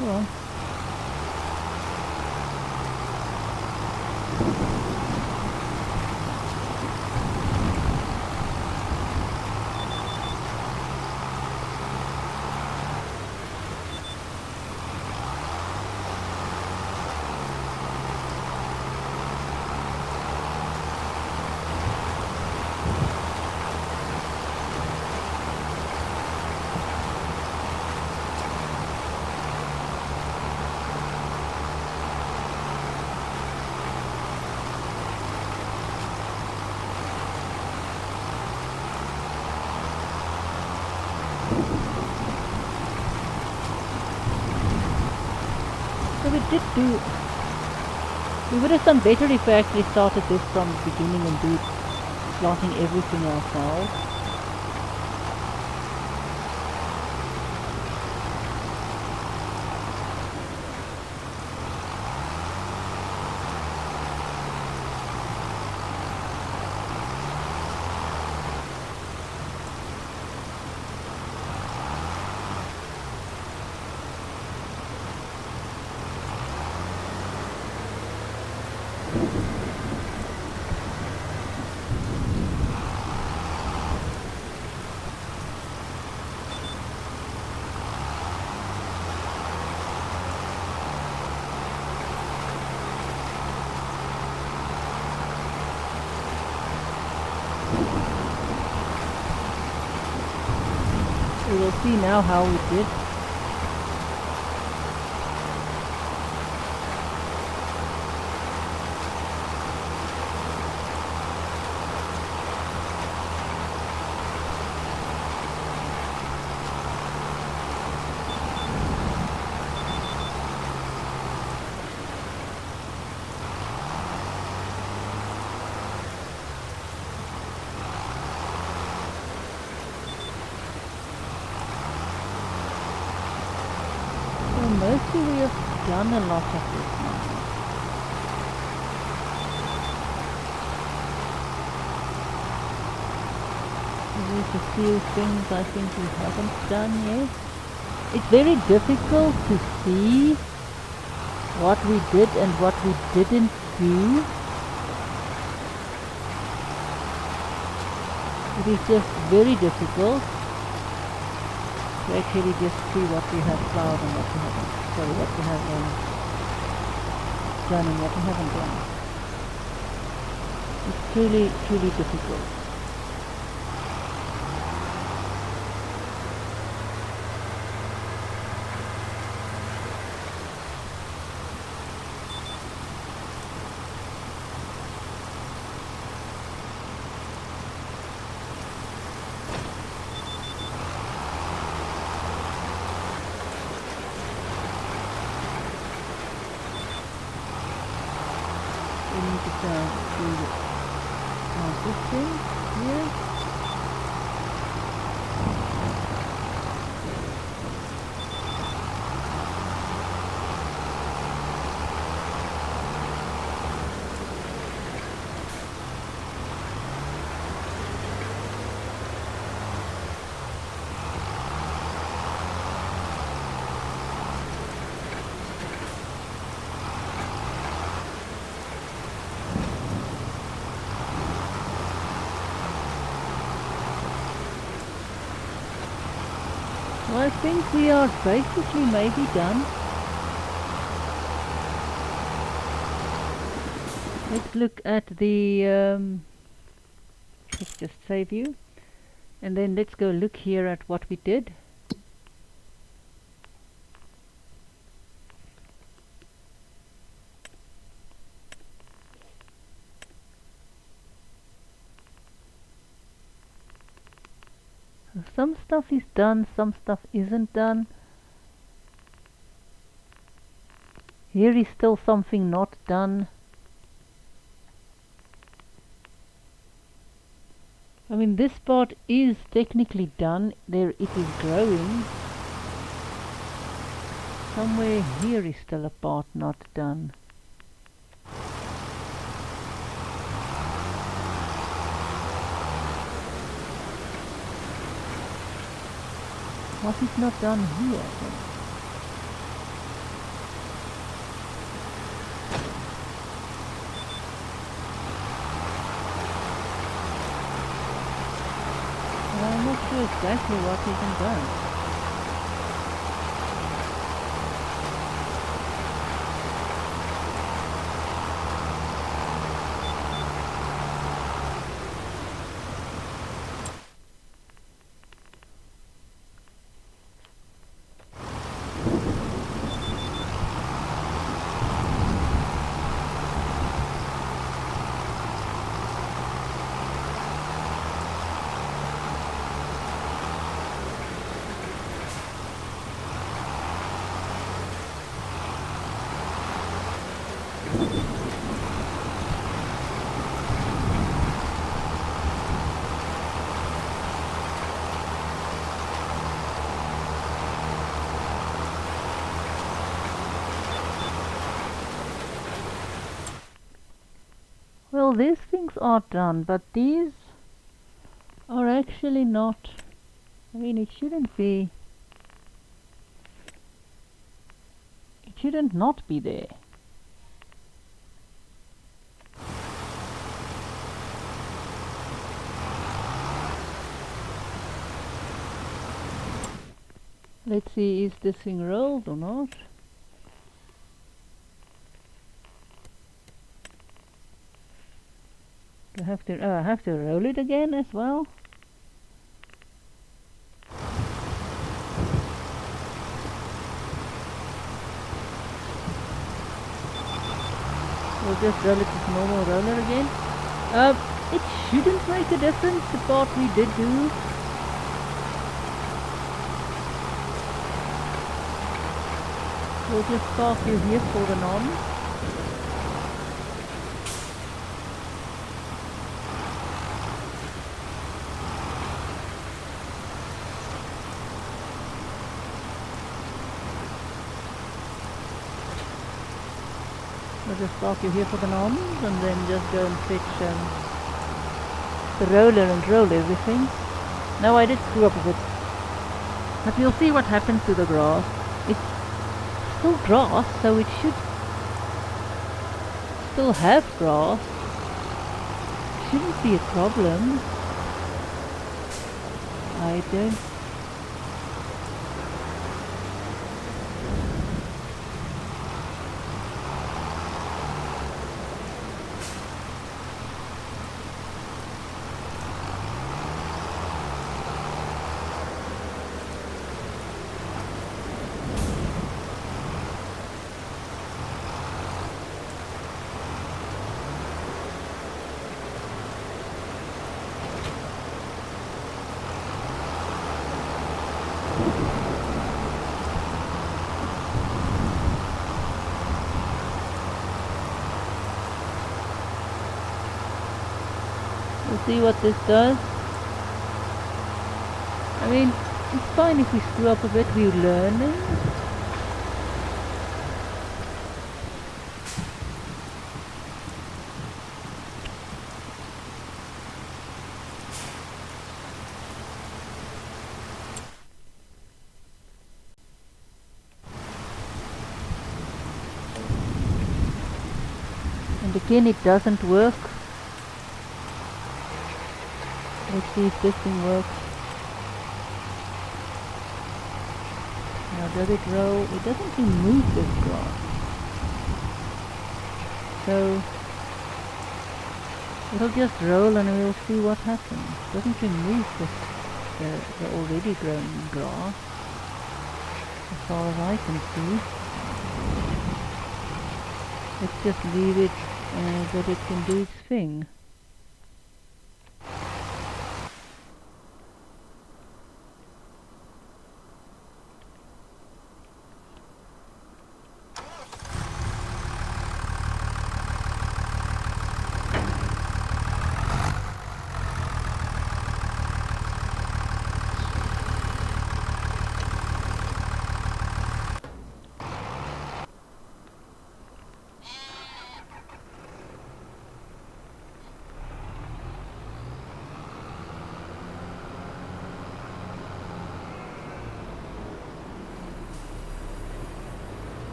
Well, so we would have done better if we actually started this from the beginning and planting everything ourselves. We will see now how we did. Mostly we have done a lot of this now. There's a few things I think we haven't done yet. It's very difficult to see what we did and what we didn't do. It is just very difficult to actually just see what we have plowed and what we haven't, what we have done and what we haven't done. It's truly, truly difficult. We need to do this thing here. Well, I think we are basically maybe done. Let's look at the, let's just save you. And then let's go look here at what we did. Some stuff is done, some stuff isn't done. Here is still something not done. I mean, this part is technically done. There it is growing. Somewhere here is still a part not done. What is not done here then? Well, I'm not sure exactly what isn't done. Well, these things are done, but these are actually not. I mean, it shouldn't be. It shouldn't not be there. Let's see, is this thing rolled or not? Do I have to? Oh, I have to roll it again as well. We'll just roll it with normal roller again. It shouldn't make a difference, the part we did do. We'll just park you here for the non. We'll just park you here for the nons and then just go and fetch the roller and roll everything. Now I did screw up a bit, but you'll see what happens to the grass. It's still grass, so it should still have grass. Shouldn't be a problem. I don't. We'll see what this does. I mean, it's fine if we screw up a bit, we're learning. And again, it doesn't work. Let's see if this thing works. Now does it roll? It doesn't remove this grass. So it'll just roll and we'll see what happens. It doesn't remove the already grown grass, as far as I can see. Let's just leave it that it can do its thing.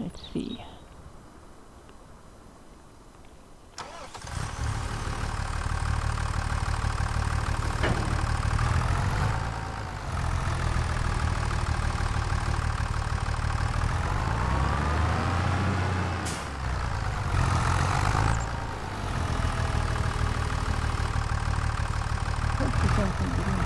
Let's see. What's something doing?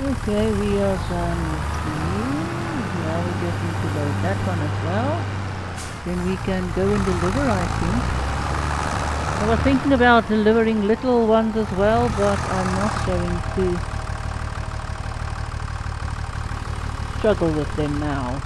Okay, we are done with you. Now we just need to load that one as well. Then we can go and deliver, I think. I was thinking about delivering little ones as well, but I'm not going to struggle with them now.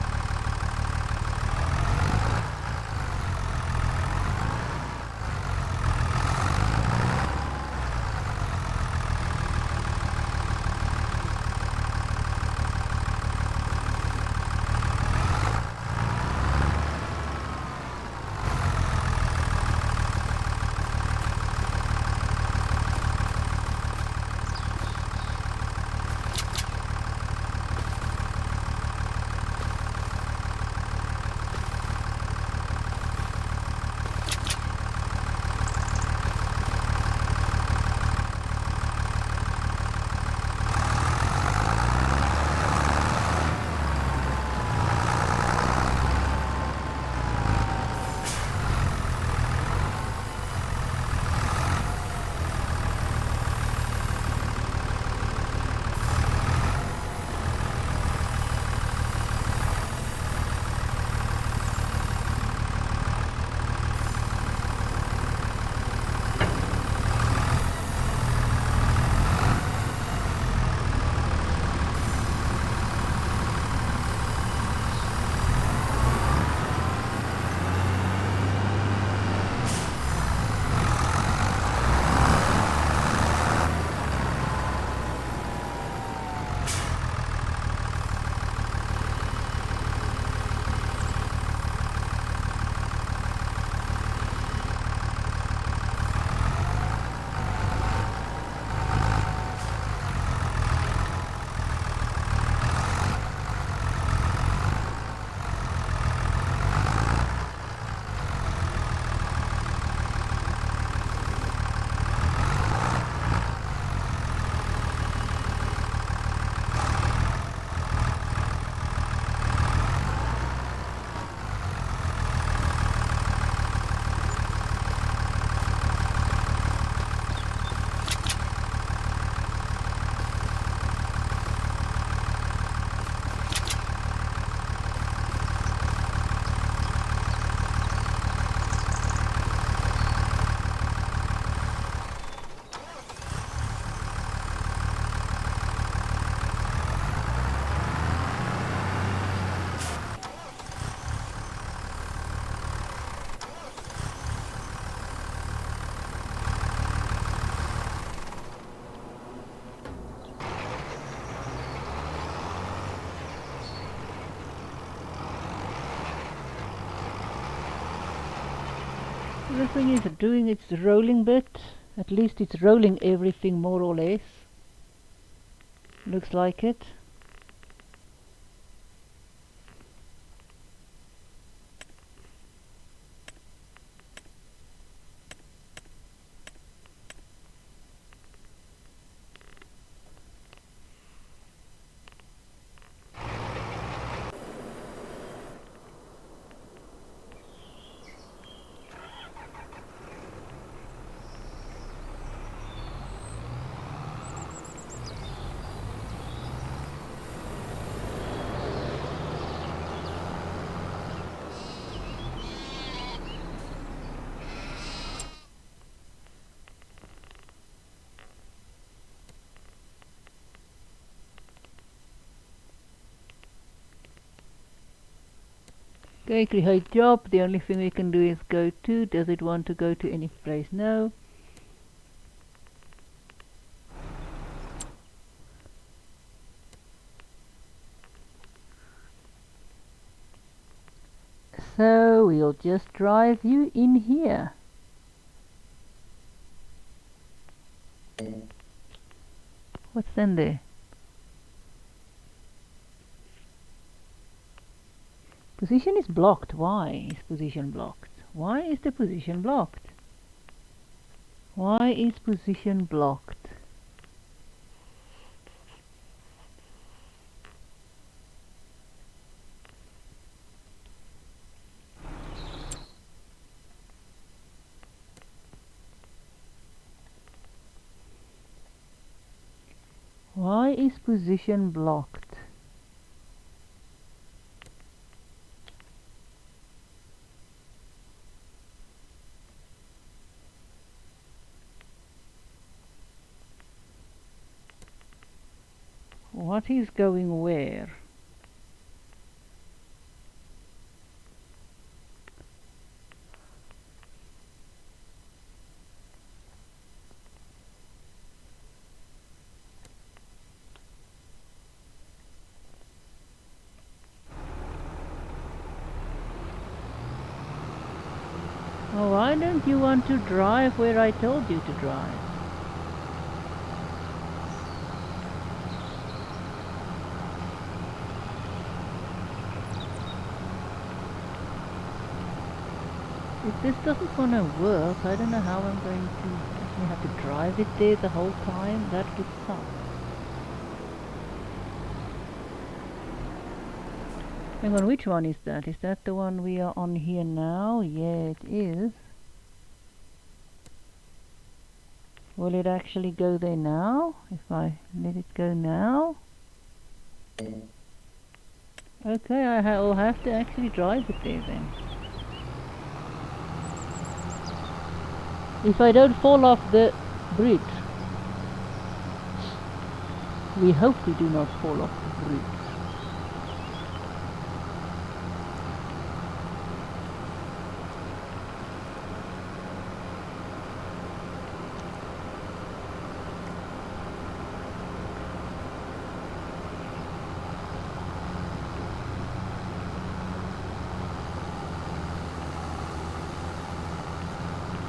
The thing is doing its rolling bit. At least it's rolling everything more or less. Looks like it. Okay, create job. The only thing we can do is go to. Does it want to go to any place? No. So we'll just drive you in here. What's in there? Position is blocked. Why is position blocked? Why is the position blocked? Why is position blocked? Why is position blocked? What is going where? Oh, why don't you want to drive where I told you to drive? If this doesn't want to work, I don't know how I'm going to actually have to drive it there the whole time. That would suck. Hang on, which one is that? Is that the one we are on here now? Yeah, it is. Will it actually go there now? If I let it go now? Okay, I'll have to actually drive it there then. If I don't fall off the bridge. We hope we do not fall off the bridge.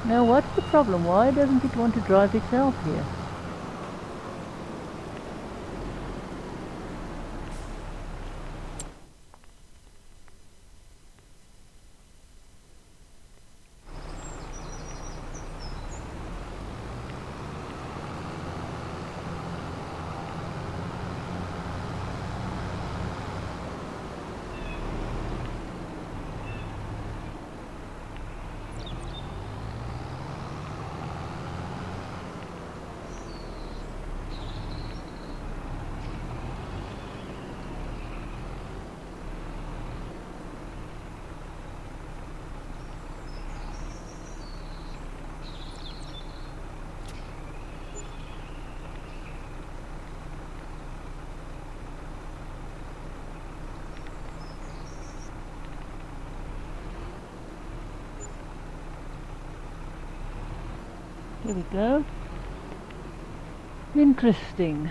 Now what's the problem? Why doesn't it want to drive itself here? Here we go. Interesting.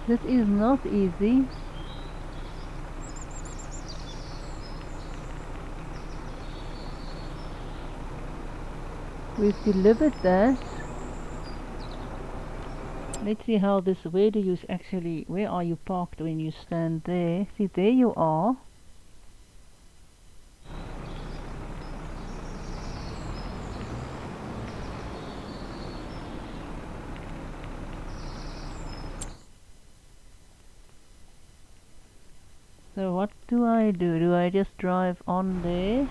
This is not easy. We've delivered that. Let's see how this, where do you actually, where are you parked when you stand there? See, there you are. So what do I do? Do I just drive on there?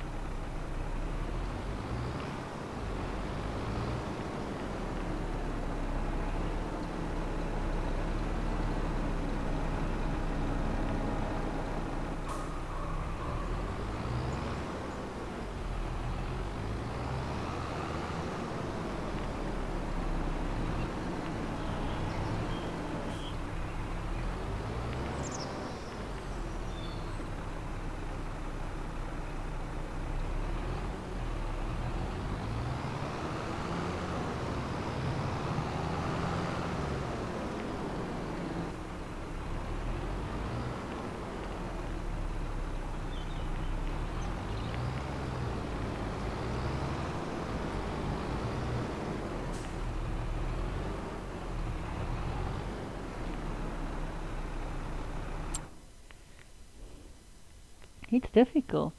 It's difficult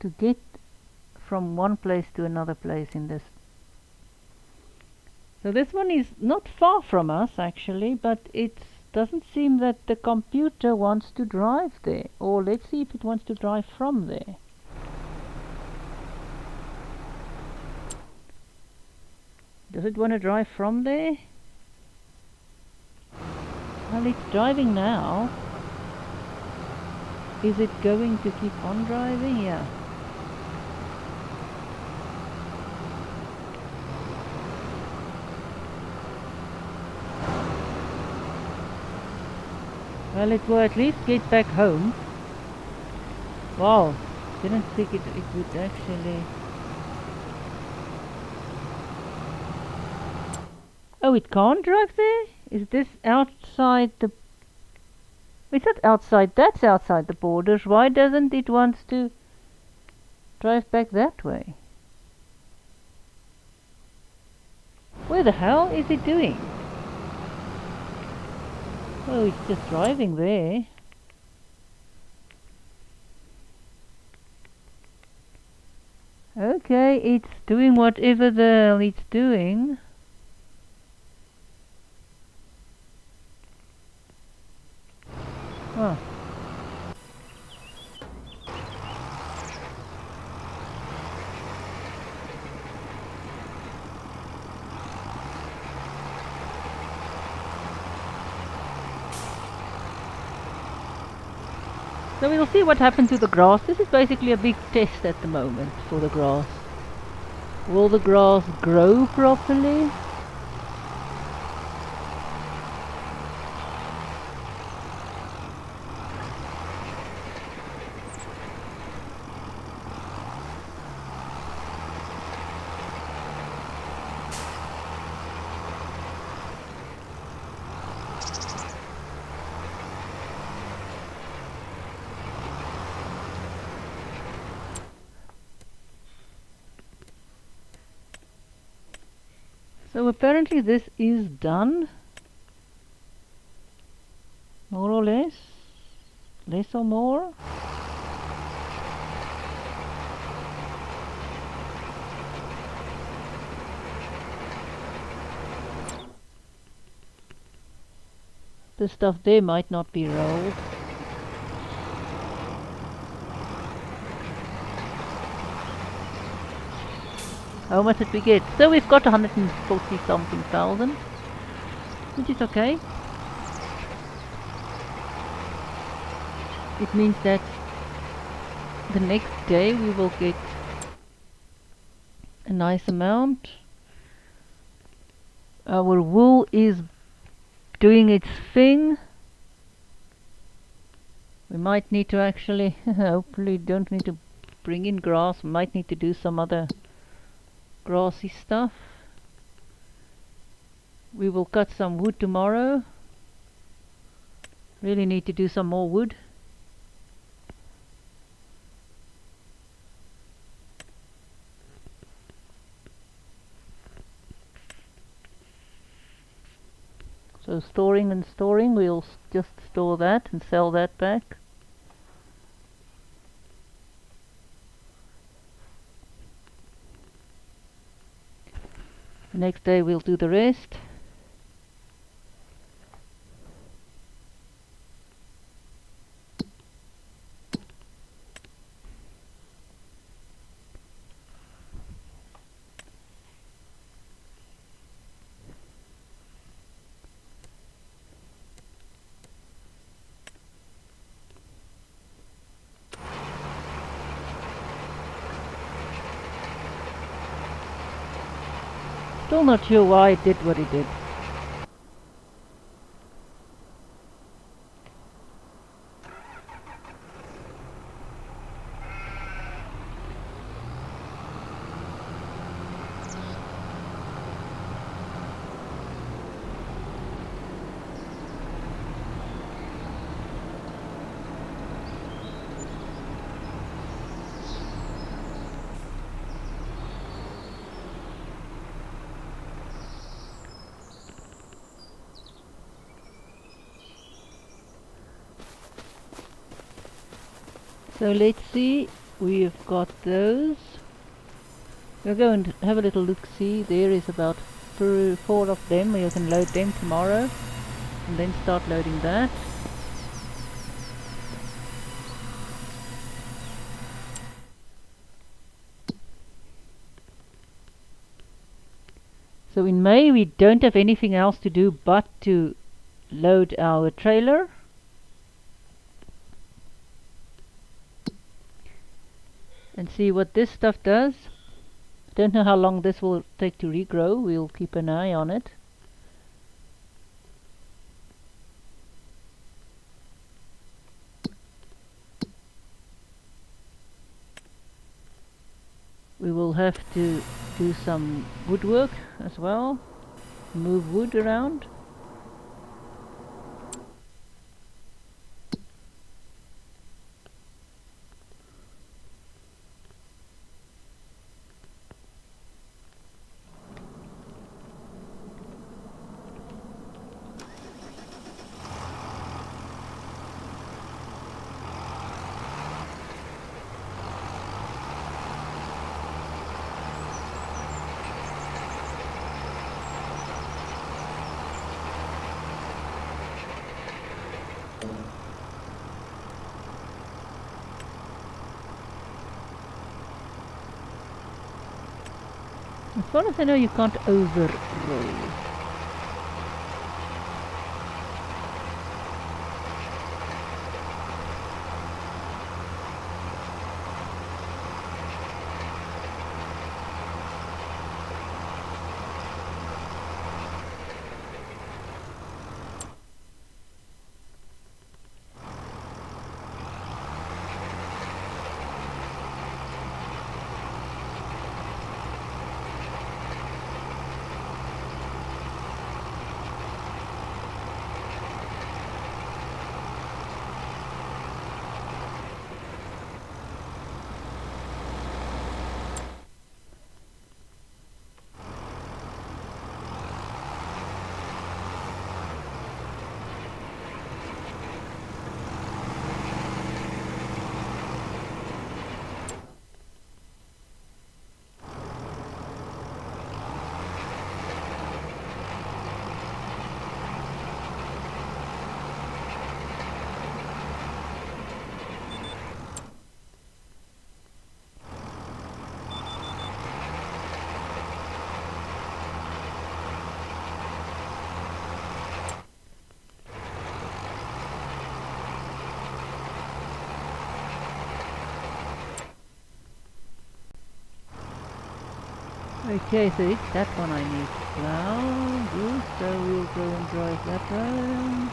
to get from one place to another place in this. So this one is not far from us actually, but it doesn't seem that the computer wants to drive there. Or let's see if it wants to drive from there. Does it want to drive from there? Well, it's driving now. Is it going to keep on driving? Yeah. Well, it will at least get back home. Wow, didn't think it would actually... Oh, it can't drive there? Is this outside the... Is that outside? That's outside the borders. Why doesn't it want to drive back that way? Where the hell is it doing? Oh, it's just driving there. Okay, it's doing whatever the hell it's doing. Huh. So we'll see what happens to the grass. This is basically a big test at the moment for the grass. Will the grass grow properly? So apparently this is done, more or less or more. The stuff there might not be rolled. How much did we get? So we've got 140 something thousand, which is okay. It means that the next day we will get a nice amount. Our wool is doing its thing. We might need to actually, hopefully don't need to bring in grass, we might need to do some other grassy stuff. We will cut some wood tomorrow. Really need to do some more wood. storing and storing. We'll just store that and sell that back. The next day we'll do the rest. Still not sure why it did what it did. So let's see, we've got those. We'll go and have a little look-see. There is about 4 of them. You can load them tomorrow and then start loading that. So in May we don't have anything else to do but to load our trailer. And see what this stuff does. Don't know how long this will take to regrow. We'll keep an eye on it. We will have to do some woodwork as well. Move wood around. As far as I know, you can't overroll. Okay, so it's that one I need to plow. Good, so we'll go and drive that around.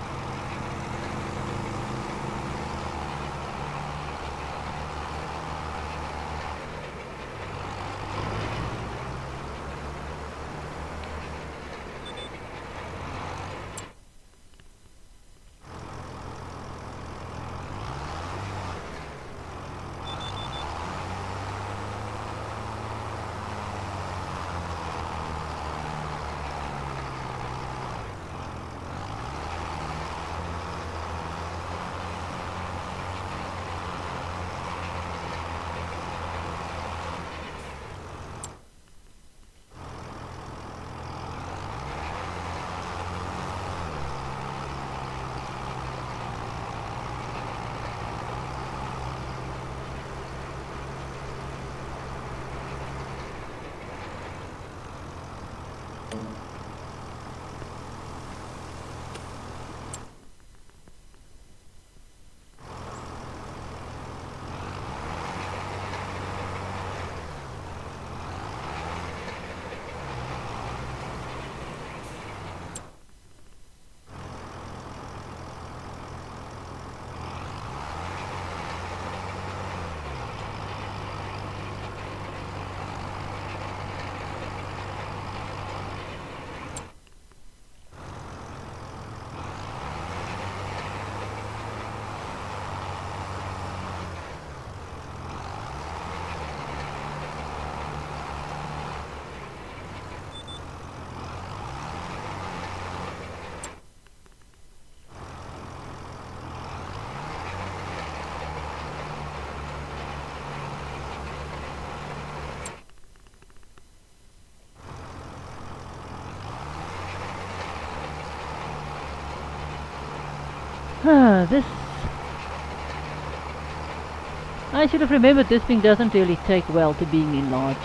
This... I should have remembered this thing doesn't really take well to being enlarged.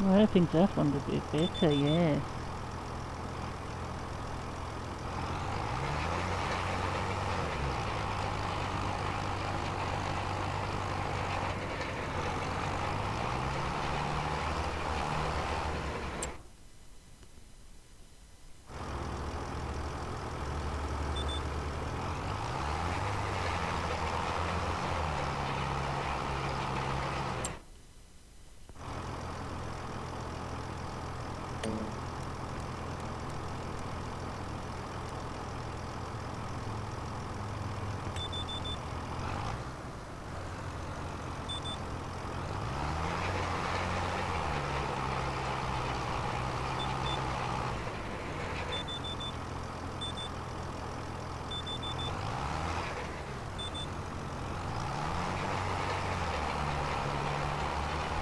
Well, I think that one would be better, yes.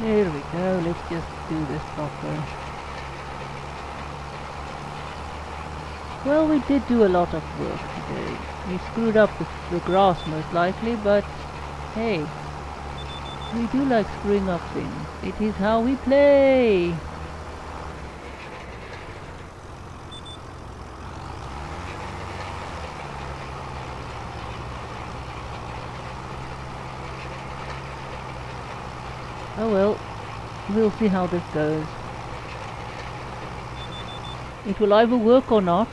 There we go, let's just do this proper. Well, we did do a lot of work today. We screwed up the grass most likely, but hey, we do like screwing up things. It is how we play! Oh well, we'll see how this goes. It will either work or not.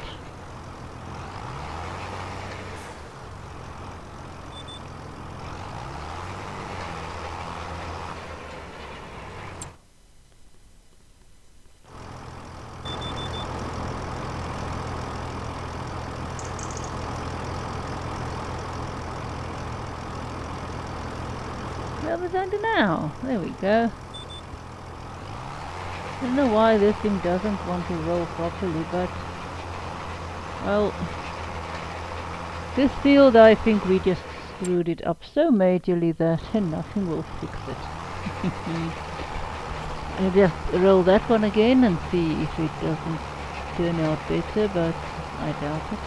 Where was I now? There we go. I don't know why this thing doesn't want to roll properly, but... well... this field, I think we just screwed it up so majorly that nothing will fix it. I'll just roll that one again and see if it doesn't turn out better, but I doubt it.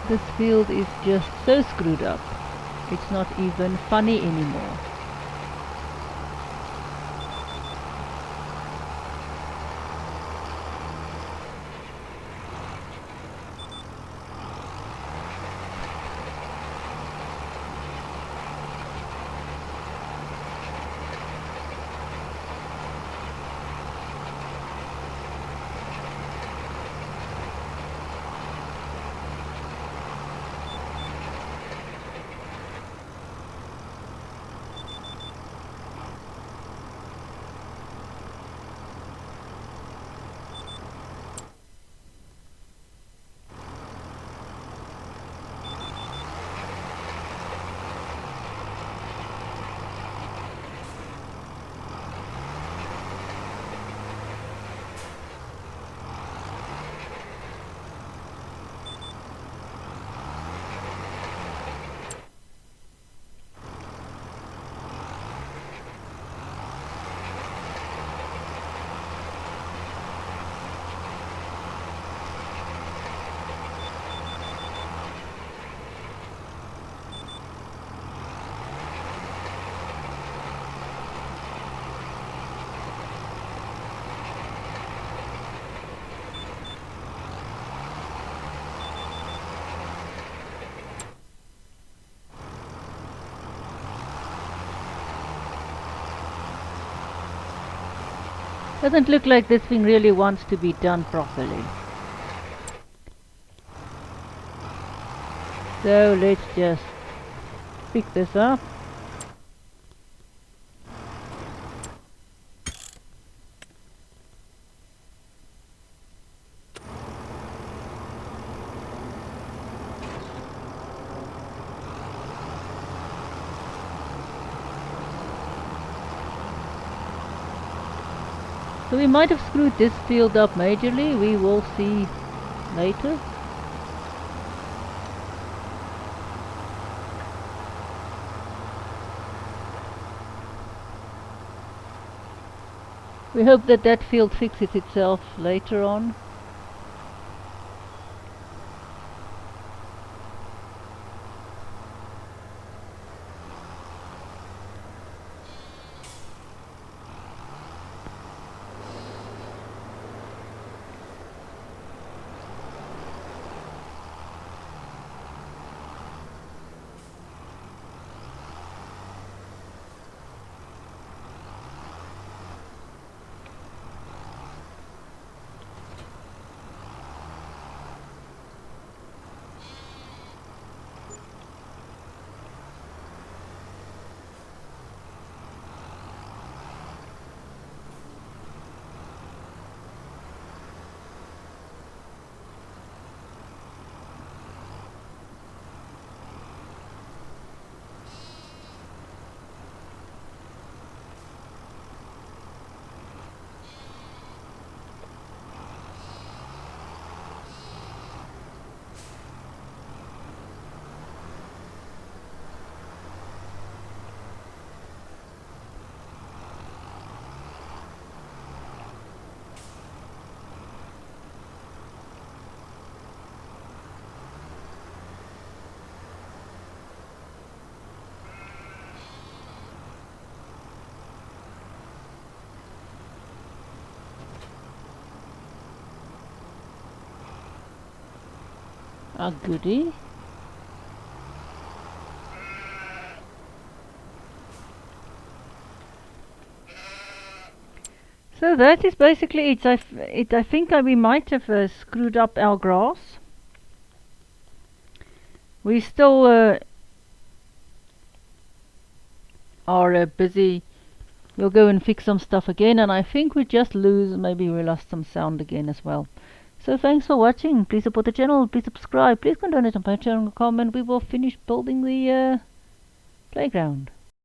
This field is just so screwed up. It's not even funny anymore. Doesn't look like this thing really wants to be done properly. So let's just pick this up. So we might have screwed this field up majorly, we will see later. We hope that that field fixes itself later on. A goodie. So that is basically it. I think we might have screwed up our grass. We still are busy. We'll go and fix some stuff again, and I think maybe we lost some sound again as well. So thanks for watching. Please support the channel. Please subscribe. Please donate on Patreon and comment. We will finish building the playground.